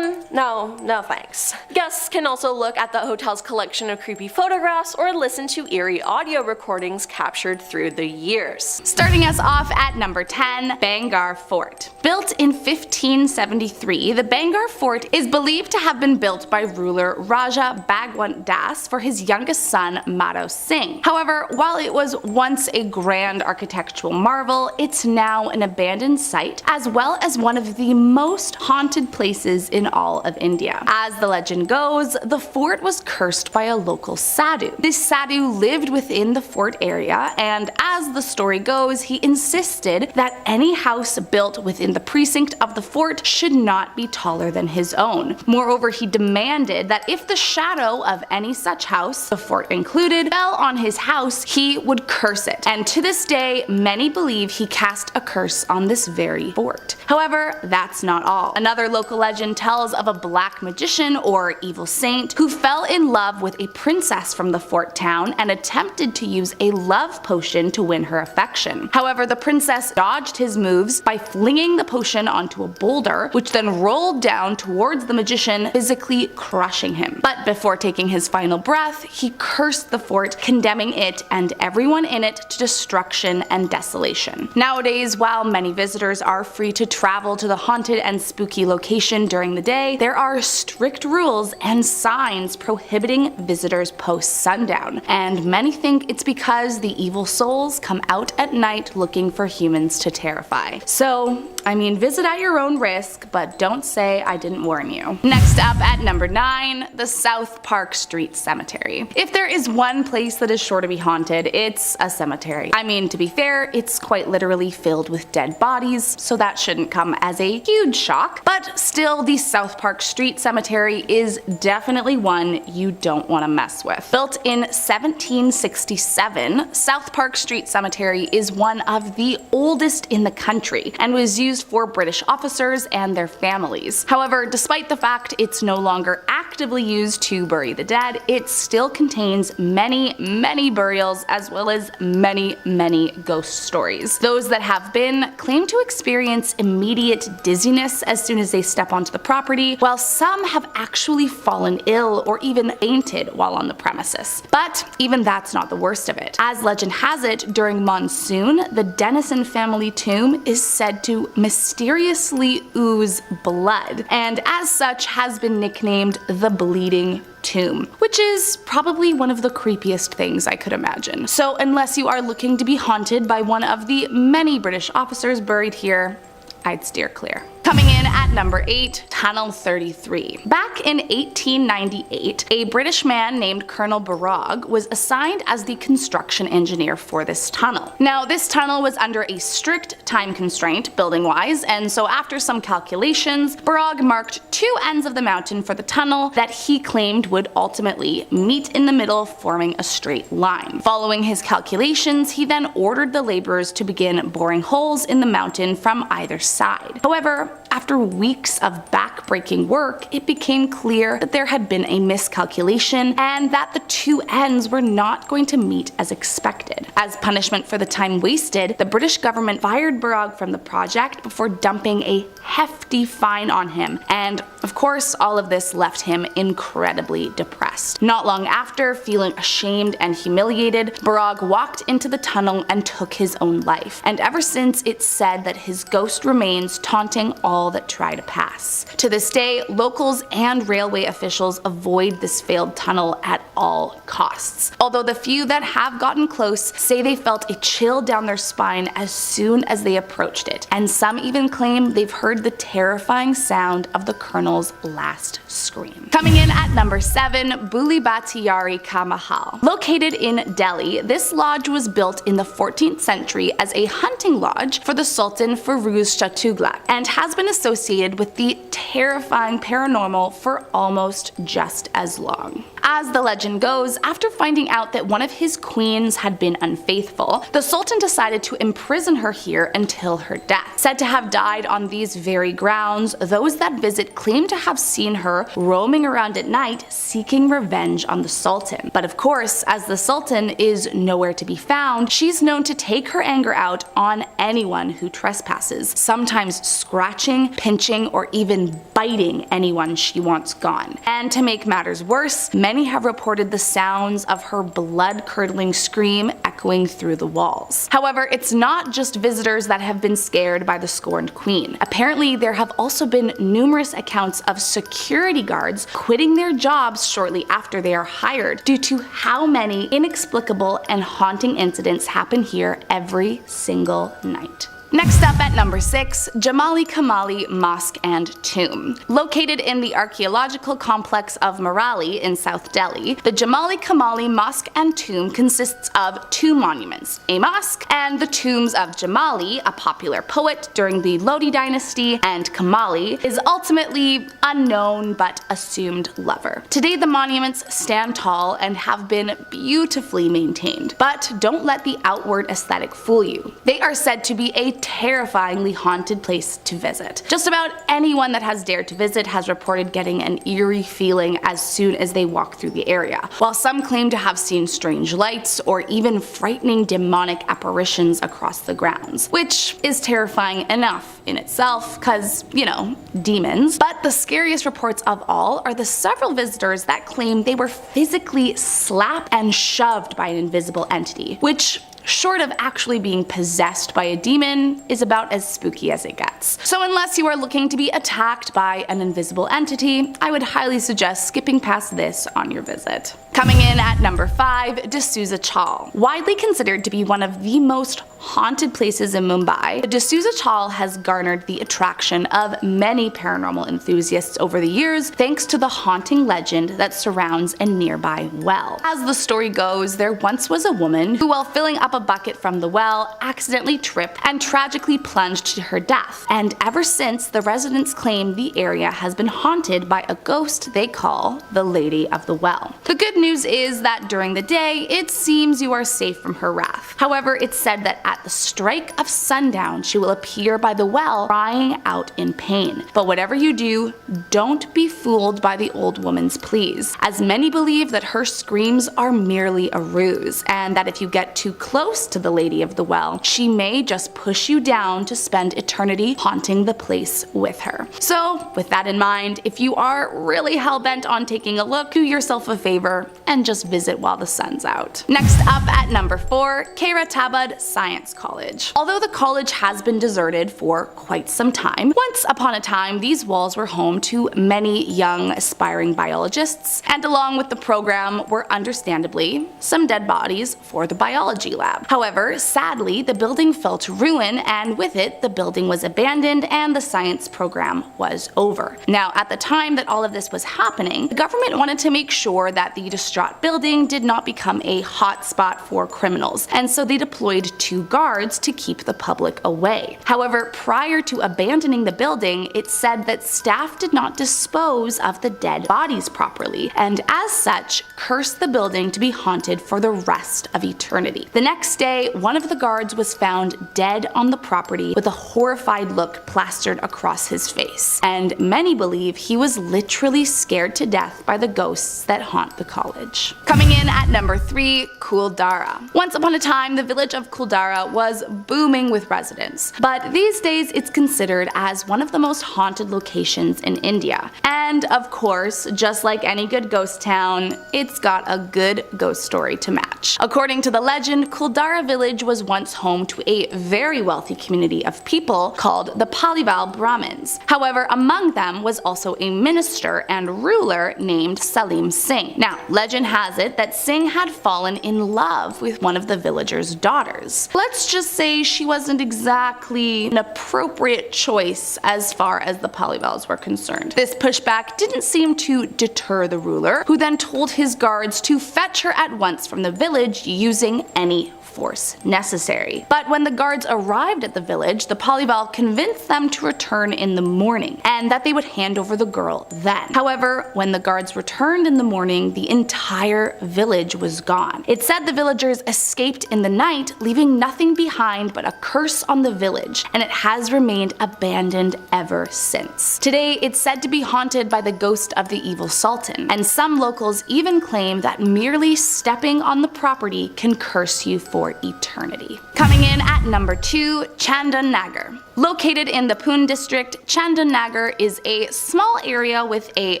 No thanks. Guests can also look at the hotel's collection of creepy photographs or listen to eerie audio recordings captured through the years. Starting us off at number 10, Bangar Fort. Built in 1573, the Bangar Fort is believed to have been built by ruler Raja Bhagwant Das for his youngest son Madho Singh. However, while it was once a grand architectural marvel, it's now an abandoned site as well as one of the most haunted places in all of India. As the legend goes, the fort was cursed by a local sadhu. This sadhu lived within the fort area, and as the story goes, he insisted that any house built within the precinct of the fort should not be taller than his own. Moreover, he demanded that if the shadow of any such house, the fort included, fell on his house, he would curse it. And to this day, many believe he cast a curse on this very fort. However, that's not all. Another local legend tells of a black magician or evil saint who fell in love with a princess from the fort town and attempted to use a love potion to win her affection. However, the princess dodged his moves by flinging the potion onto a boulder, which then rolled down towards the magician, physically crushing him. But before taking his final breath, he cursed the fort, condemning it and everyone in it to destruction and desolation. Nowadays, while many visitors are free to travel to the haunted and spooky location during the day, there are strict rules and signs prohibiting visitors post-sundown, and many think it's because the evil souls come out at night looking for humans to terrify. So, I mean, visit at your own risk, but don't say I didn't warn you. Next up at number 9, the South Park Street Cemetery. If there is one place that is sure to be haunted, it's a cemetery. I mean, to be fair, it's quite literally filled with dead bodies, so that shouldn't come as a huge shock, but still, the South Park Street Cemetery is definitely one you don't want to mess with. Built in 1767, South Park Street Cemetery is one of the oldest in the country and was used for British officers and their families. However, despite the fact it's no longer actively used to bury the dead, it still contains many burials as well as many ghost stories. Those that have been claim to experience immediate dizziness as soon as they step onto the property, while some have actually fallen ill or even fainted while on the premises. But even that's not the worst of it. As legend has it, during monsoon, the Dennison family tomb is said to mysteriously ooze blood, and as such has been nicknamed the Bleeding Tomb, which is probably one of the creepiest things I could imagine. So unless you are looking to be haunted by one of the many British officers buried here, I'd steer clear. Coming in at number 8, Tunnel 33. Back in 1898, a British man named Colonel Barrog was assigned as the construction engineer for this tunnel. Now, this tunnel was under a strict time constraint, building-wise, and so after some calculations, Barrog marked 2 ends of the mountain for the tunnel that he claimed would ultimately meet in the middle, forming a straight line. Following his calculations, he then ordered the laborers to begin boring holes in the mountain from either side. However, after weeks of back-breaking work, it became clear that there had been a miscalculation and that the 2 ends were not going to meet as expected. As punishment for the time wasted, the British government fired Barrog from the project before dumping a hefty fine on him, and Of course, all of this left him incredibly depressed. Not long after, feeling ashamed and humiliated, Barag walked into the tunnel and took his own life, and ever since it's said that his ghost remains taunting all that try to pass. To this day, locals and railway officials avoid this failed tunnel at all costs, although the few that have gotten close say they felt a chill down their spine as soon as they approached it, and some even claim they've heard the terrifying sound of the Colonel's last scream. Coming in at number 7, Buli Batiyari Ka Mahal. Located in Delhi, this lodge was built in the 14th century as a hunting lodge for the Sultan Firuz Shah Tughlaq, and has been associated with the terrifying paranormal for almost just as long. As the legend goes, after finding out that one of his queens had been unfaithful, the Sultan decided to imprison her here until her death. Said to have died on these very grounds, those that visit claim to have seen her roaming around at night seeking revenge on the Sultan. But of course, as the Sultan is nowhere to be found, she's known to take her anger out on anyone who trespasses, sometimes scratching, pinching, or even biting anyone she wants gone. And to make matters worse, many have reported the sounds of her blood-curdling scream echoing through the walls. However, it's not just visitors that have been scared by the scorned queen. Apparently, there have also been numerous accounts of security guards quitting their jobs shortly after they are hired due to how many inexplicable and haunting incidents happen here every single night. Next up at number 6, Jamali Kamali Mosque and Tomb. Located in the archaeological complex of Marali in South Delhi, the Jamali Kamali Mosque and Tomb consists of 2 monuments, a mosque and the tombs of Jamali, a popular poet during the Lodi dynasty, and Kamali, his ultimately unknown but assumed lover. Today the monuments stand tall and have been beautifully maintained, but don't let the outward aesthetic fool you. They are said to be a terrifyingly haunted place to visit. Just about anyone that has dared to visit has reported getting an eerie feeling as soon as they walk through the area, while some claim to have seen strange lights or even frightening demonic apparitions across the grounds, which is terrifying enough in itself cause, you know, demons. But the scariest reports of all are the several visitors that claim they were physically slapped and shoved by an invisible entity, which, short of actually being possessed by a demon, is about as spooky as it gets. So unless you are looking to be attacked by an invisible entity, I would highly suggest skipping past this on your visit. Coming in at number 5, D'Souza Chal. Widely considered to be one of the most haunted places in Mumbai, the D'Souza Chal has garnered the attraction of many paranormal enthusiasts over the years thanks to the haunting legend that surrounds a nearby well. As the story goes, there once was a woman who, while filling up a bucket from the well, accidentally tripped and tragically plunged to her death, and ever since the residents claim the area has been haunted by a ghost they call the Lady of the Well. The good news is that during the day, it seems you are safe from her wrath. However, it's said that at the strike of sundown, she will appear by the well crying out in pain. But whatever you do, don't be fooled by the old woman's pleas, as many believe that her screams are merely a ruse, and that if you get too close to the Lady of the Well, she may just push you down to spend eternity haunting the place with her. So, with that in mind, if you are really hell-bent on taking a look, do yourself a favor and just visit while the sun's out. Next up at number 4, Kairatabad Science College. Although the college has been deserted for quite some time, once upon a time these walls were home to many young aspiring biologists, and along with the program were understandably some dead bodies for the biology lab. However, sadly, the building fell to ruin, and with it, the building was abandoned and the science program was over. Now, at the time that all of this was happening, the government wanted to make sure that the distraught building did not become a hotspot for criminals, and so they deployed 2 guards to keep the public away. However, prior to abandoning the building, it's said that staff did not dispose of the dead bodies properly, and as such, cursed the building to be haunted for the rest of eternity. The next day, one of the guards was found dead on the property with a horrified look plastered across his face, and many believe he was literally scared to death by the ghosts that haunt the college. knowledge. Coming in at number 3, Kuldara. Once upon a time, the village of Kuldara was booming with residents, but these days it's considered as one of the most haunted locations in India. And of course, just like any good ghost town, it's got a good ghost story to match. According to the legend, Kuldara village was once home to a very wealthy community of people called the Palival Brahmins. However, among them was also a minister and ruler named Salim Singh. Now, legend has it that Singh had fallen in love with one of the villagers' daughters. Let's just say she wasn't exactly an appropriate choice as far as the Palivals were concerned. This pushback didn't seem to deter the ruler, who then told his guards to fetch her at once from the village using any force necessary. But when the guards arrived at the village, the Palival convinced them to return in the morning, and that they would hand over the girl then. However, when the guards returned in the morning, the entire village was gone. It said the villagers escaped in the night, leaving nothing behind but a curse on the village, and it has remained abandoned ever since. Today, it's said to be haunted by the ghost of the evil sultan, and some locals even claim that merely stepping on the property can curse you for eternity. Coming in at number 2, Chandan Nagar. Located in the Pune district, Chandan Nagar is a small area with a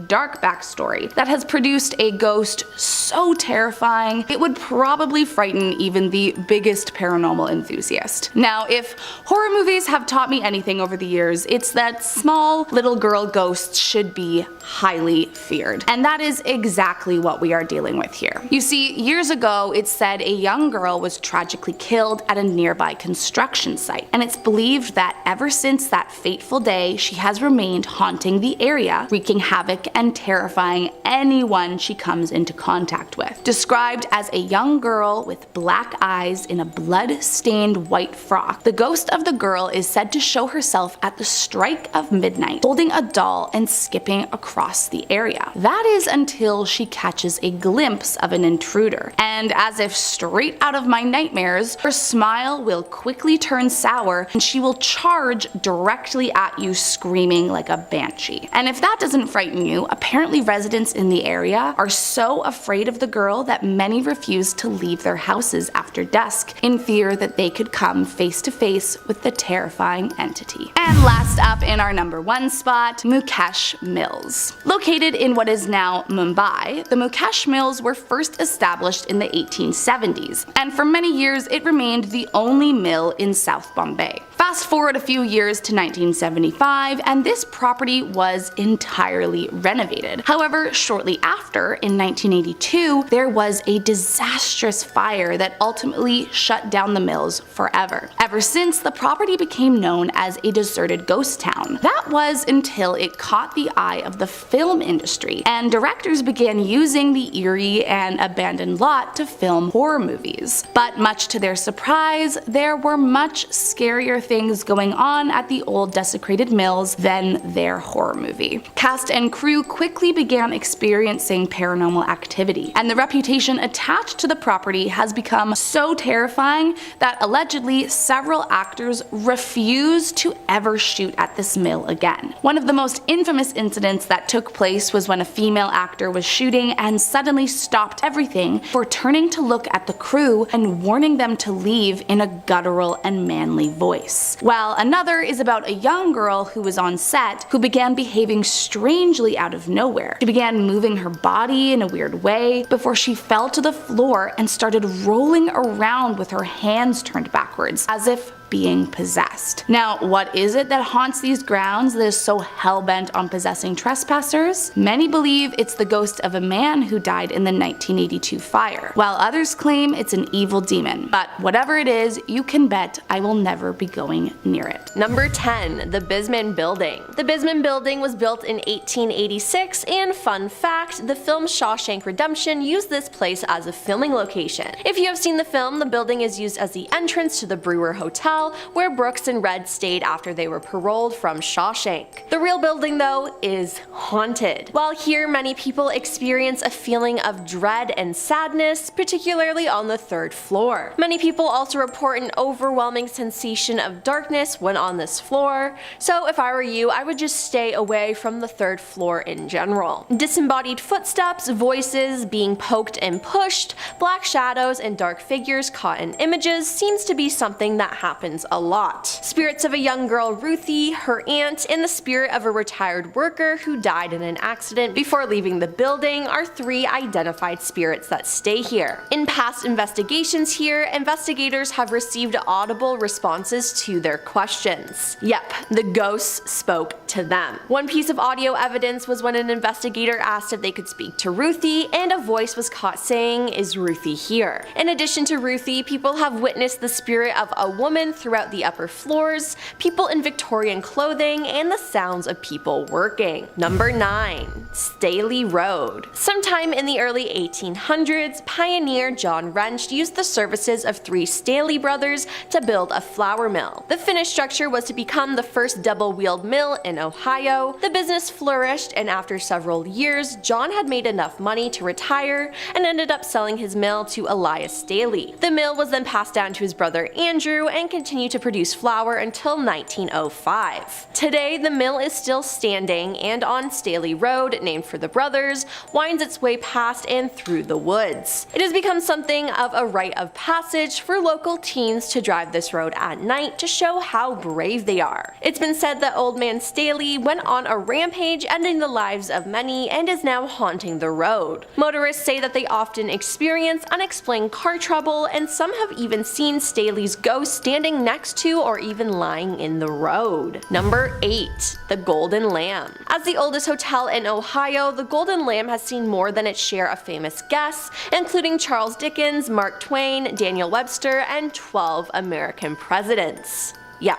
dark backstory that has produced a ghost so terrifying it would probably frighten even the biggest paranormal enthusiast. Now, if horror movies have taught me anything over the years, it's that small little girl ghosts should be highly feared. And that is exactly what we are dealing with here. You see, years ago, it's said a young girl was tragically killed at a nearby construction site, and it's believed that ever since that fateful day, she has remained haunting the area, wreaking havoc and terrifying anyone she comes into contact with. Described as a young girl with black eyes in a blood-stained white frock, the ghost of the girl is said to show herself at the strike of midnight, holding a doll and skipping across the area. That is until she catches a glimpse of an intruder, and as if straight out of my nightmares, her smile will quickly turn sour and she will charge directly at you, screaming like a banshee. And if that doesn't frighten you, apparently residents in the area are so afraid of the girl that many refuse to leave their houses after dusk in fear that they could come face to face with the terrifying entity. And last up in our number 1 spot, Mukesh Mills. Located in what is now Mumbai, the Mukesh Mills were first established in the 1870s, and for many years it remained the only mill in South Bombay. Fast forward a few years to 1975, and this property was entirely renovated. However, shortly after, in 1982, there was a disastrous fire that ultimately shut down the mills forever. Ever since, the property became known as a deserted ghost town. That was until it caught the eye of the film industry, and directors began using the eerie and abandoned lot to film horror movies. But much to their surprise, there were much scarier things going on at the old desecrated mills than their horror movie. Cast and crew quickly began experiencing paranormal activity, and the reputation attached to the property has become so terrifying that allegedly several actors refused to ever shoot at this mill again. One of the most infamous incidents that took place was when a female actor was shooting and suddenly stopped everything for turning to look at the crew and warning them to leave in a guttural and manly voice. While another is about a young girl who was on set who began behaving strangely out of nowhere. She began moving her body in a weird way before she fell to the floor and started rolling around with her hands turned backwards, as if being possessed. Now, what is it that haunts these grounds that is so hell-bent on possessing trespassers? Many believe it's the ghost of a man who died in the 1982 fire, while others claim it's an evil demon. But whatever it is, you can bet I will never be going near it. Number 10. The Bisman Building. The Bisman Building was built in 1886, and fun fact, the film Shawshank Redemption used this place as a filming location. If you have seen the film, the building is used as the entrance to the Brewer Hotel, Hotel, where Brooks and Red stayed after they were paroled from Shawshank. The real building, though, is haunted. While here many people experience a feeling of dread and sadness, particularly on the 3rd floor. Many people also report an overwhelming sensation of darkness when on this floor, so if I were you, I would just stay away from the 3rd floor in general. Disembodied footsteps, voices, being poked and pushed, black shadows, and dark figures caught in images seems to be something that happens a lot. Spirits of a young girl Ruthie, her aunt, and the spirit of a retired worker who died in an accident before leaving the building are 3 identified spirits that stay here. In past investigations here, investigators have received audible responses to their questions. Yep, the ghosts spoke to them. One piece of audio evidence was when an investigator asked if they could speak to Ruthie, and a voice was caught saying, "Is Ruthie here?" In addition to Ruthie, people have witnessed the spirit of a woman throughout the upper floors, people in Victorian clothing, and the sounds of people working. Number 9. Staley Road. Sometime in the early 1800s, pioneer John Wrench used the services of 3 Staley brothers to build a flour mill. The finished structure was to become the first double-wheeled mill in Ohio. The business flourished, and after several years, John had made enough money to retire and ended up selling his mill to Elias Staley. The mill was then passed down to his brother Andrew and continued to produce flour until 1905. Today, the mill is still standing, and on Staley Road, named for the brothers, winds its way past and through the woods. It has become something of a rite of passage for local teens to drive this road at night to show how brave they are. It's been said that Old Man Staley went on a rampage, ending the lives of many, and is now haunting the road. Motorists say that they often experience unexplained car trouble, and some have even seen Staley's ghost standing next to or even lying in the road. Number 8. The Golden Lamb. As the oldest hotel in Ohio, the Golden Lamb has seen more than its share of famous guests, including Charles Dickens, Mark Twain, Daniel Webster, and 12 American presidents. Yeah.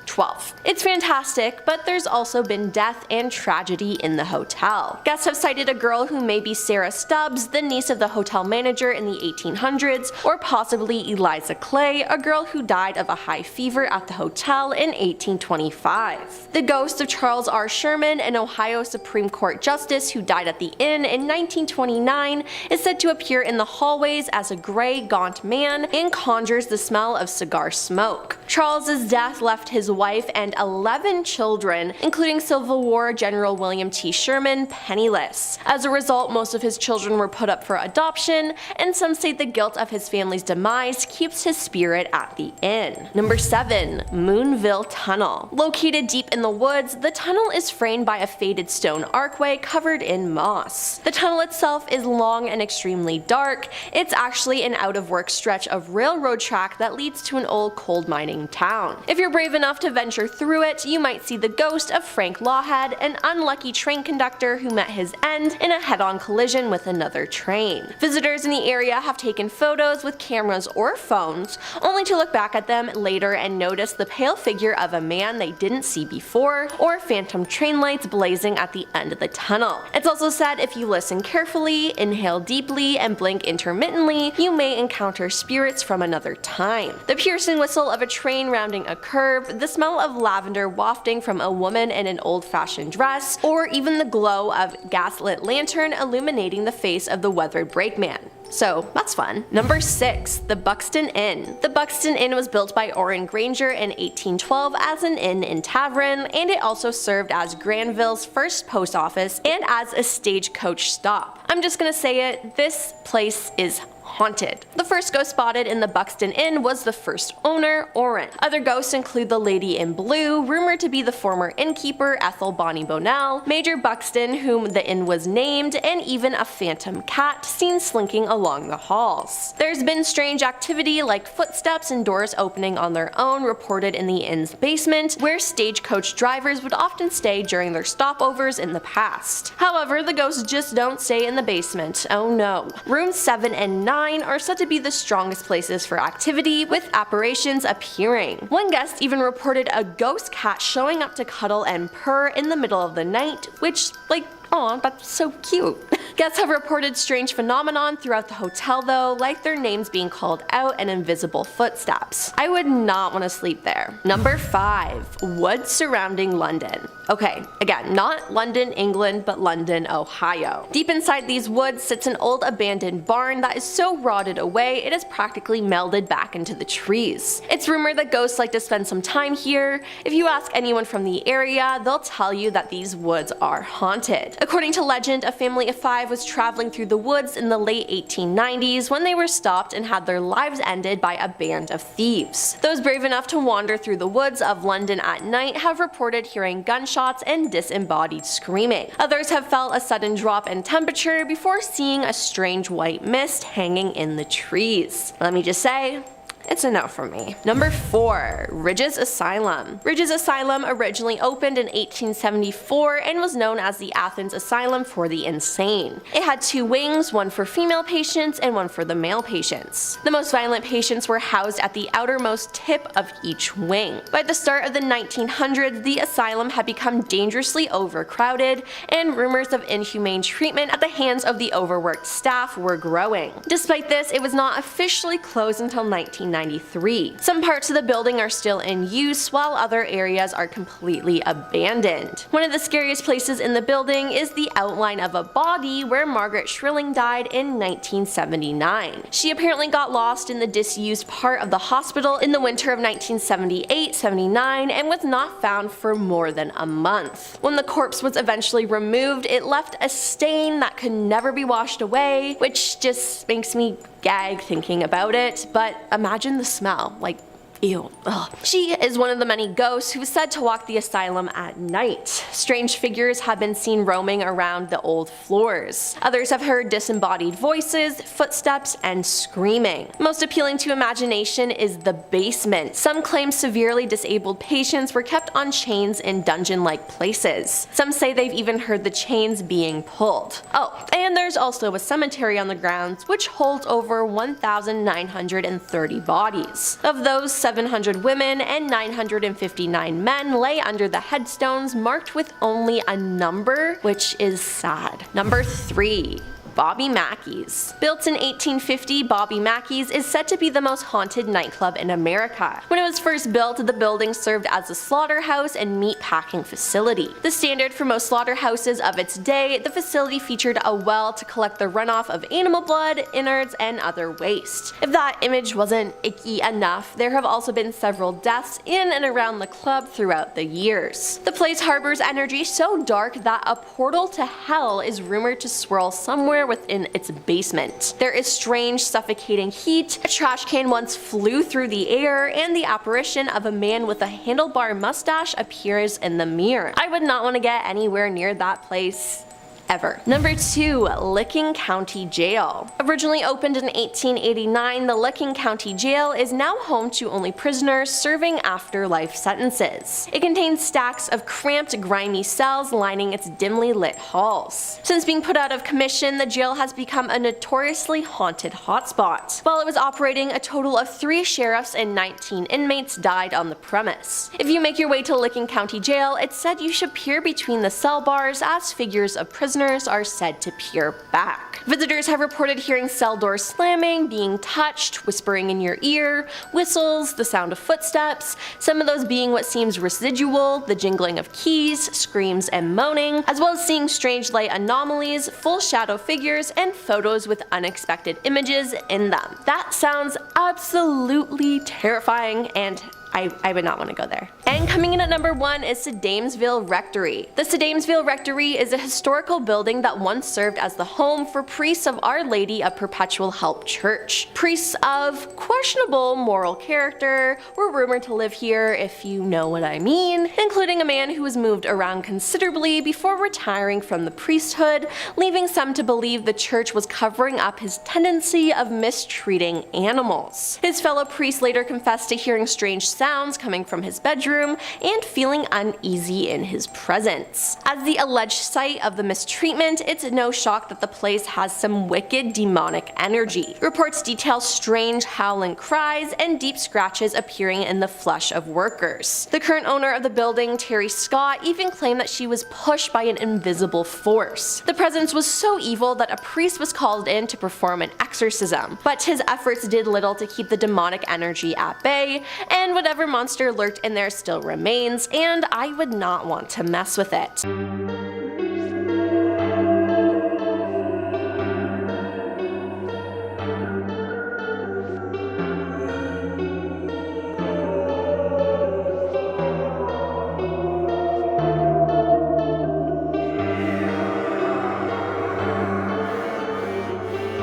12. It's fantastic, but there's also been death and tragedy in the hotel. Guests have cited a girl who may be Sarah Stubbs, the niece of the hotel manager in the 1800s, or possibly Eliza Clay, a girl who died of a high fever at the hotel in 1825. The ghost of Charles R. Sherman, an Ohio Supreme Court justice who died at the inn in 1929, is said to appear in the hallways as a gray, gaunt man and conjures the smell of cigar smoke. Charles's death left his wife and 11 children, including Civil War General William T. Sherman, penniless. As a result, most of his children were put up for adoption, and some say the guilt of his family's demise keeps his spirit at the inn. Number 7. Moonville Tunnel. Located deep in the woods, the tunnel is framed by a faded stone archway covered in moss. The tunnel itself is long and extremely dark. It's actually an out-of-work stretch of railroad track that leads to an old coal mining town. If you're brave enough to venture through it, you might see the ghost of Frank Lawhead, an unlucky train conductor who met his end in a head-on collision with another train. Visitors in the area have taken photos with cameras or phones, only to look back at them later and notice the pale figure of a man they didn't see before, or phantom train lights blazing at the end of the tunnel. It's also said if you listen carefully, inhale deeply, and blink intermittently, you may encounter spirits from another time. The piercing whistle of a train rounding a curve, the smell of lavender wafting from a woman in an old-fashioned dress, or even the glow of gaslit lantern illuminating the face of the weathered brakeman. So that's fun. Number 6. The Buxton Inn. The Buxton Inn was built by Orrin Granger in 1812 as an inn and tavern, and it also served as Granville's first post office and as a stagecoach stop. I'm just gonna say it, this place is haunted. The first ghost spotted in the Buxton Inn was the first owner, Orrin. Other ghosts include the Lady in Blue, rumored to be the former innkeeper Ethel Bonnie Bonnell, Major Buxton, whom the inn was named, and even a phantom cat seen slinking along the halls. There's been strange activity like footsteps and doors opening on their own reported in the inn's basement, where stagecoach drivers would often stay during their stopovers in the past. However, the ghosts just don't stay in the basement. Oh no. Rooms 7 and 9 are said to be the strongest places for activity, with apparitions appearing. One guest even reported a ghost cat showing up to cuddle and purr in the middle of the night, which, like, Aw, that's so cute. Guests have reported strange phenomenon throughout the hotel though, like their names being called out and invisible footsteps. I would not want to sleep there. Number 5. Woods surrounding London. Okay, again, not London, England, but London, Ohio. Deep inside these woods sits an old abandoned barn that is so rotted away it is practically melded back into the trees. It's rumored that ghosts like to spend some time here. If you ask anyone from the area, they'll tell you that these woods are haunted. According to legend, a family of 5 was traveling through the woods in the late 1890s when they were stopped and had their lives ended by a band of thieves. Those brave enough to wander through the woods of London at night have reported hearing gunshots and disembodied screaming. Others have felt a sudden drop in temperature before seeing a strange white mist hanging in the trees. Let me just say, it's a no for me. Number 4. Ridge's Asylum. Ridge's Asylum originally opened in 1874 and was known as the Athens Asylum for the Insane. It had 2 wings, one for female patients and one for the male patients. The most violent patients were housed at the outermost tip of each wing. By the start of the 1900s, the asylum had become dangerously overcrowded, and rumors of inhumane treatment at the hands of the overworked staff were growing. Despite this, it was not officially closed until 1993. Some parts of the building are still in use, while other areas are completely abandoned. One of the scariest places in the building is the outline of a body where Margaret Shrilling died in 1979. She apparently got lost in the disused part of the hospital in the winter of 1978-79 and was not found for more than a month. When the corpse was eventually removed, it left a stain that could never be washed away, which just makes me gag thinking about it, but imagine the smell, like, ew. Ugh. She is one of the many ghosts who is said to walk the asylum at night. Strange figures have been seen roaming around the old floors. Others have heard disembodied voices, footsteps, and screaming. Most appealing to imagination is the basement. Some claim severely disabled patients were kept on chains in dungeon-like places. Some say they've even heard the chains being pulled. Oh, and there's also a cemetery on the grounds which holds over 1,930 bodies. Of those, 700 women and 959 men lay under the headstones marked with only a number, which is sad. Number 3. Bobby Mackey's. Built in 1850, Bobby Mackey's is said to be the most haunted nightclub in America. When it was first built, the building served as a slaughterhouse and meat packing facility. The standard for most slaughterhouses of its day, the facility featured a well to collect the runoff of animal blood, innards, and other waste. If that image wasn't icky enough, there have also been several deaths in and around the club throughout the years. The place harbors energy so dark that a portal to hell is rumored to swirl somewhere within its basement. There is strange, suffocating heat, a trash can once flew through the air, and the apparition of a man with a handlebar mustache appears in the mirror. I would not want to get anywhere near that place ever. Number 2. Licking County Jail. Originally opened in 1889, the Licking County Jail is now home to only prisoners serving afterlife sentences. It contains stacks of cramped, grimy cells lining its dimly lit halls. Since being put out of commission, the jail has become a notoriously haunted hotspot. While it was operating, a total of 3 sheriffs and 19 inmates died on the premise. If you make your way to Licking County Jail, it's said you should peer between the cell bars as figures of prisoners are said to peer back. Visitors have reported hearing cell doors slamming, being touched, whispering in your ear, whistles, the sound of footsteps, some of those being what seems residual, the jingling of keys, screams, and moaning, as well as seeing strange light anomalies, full shadow figures, and photos with unexpected images in them. That sounds absolutely terrifying, and I would not want to go there. And coming in at number 1 is Sedamsville Rectory. The Sedamsville Rectory is a historical building that once served as the home for priests of Our Lady of Perpetual Help Church. Priests of questionable moral character were rumored to live here, if you know what I mean, including a man who was moved around considerably before retiring from the priesthood, leaving some to believe the church was covering up his tendency of mistreating animals. His fellow priests later confessed to hearing strange sounds coming from his bedroom and feeling uneasy in his presence. As the alleged site of the mistreatment, it's no shock that the place has some wicked demonic energy. Reports detail strange howling cries and deep scratches appearing in the flesh of workers. The current owner of the building, Terry Scott, even claimed that she was pushed by an invisible force. The presence was so evil that a priest was called in to perform an exorcism, but his efforts did little to keep the demonic energy at bay, and whatever monster lurked in there still remains, and I would not want to mess with it.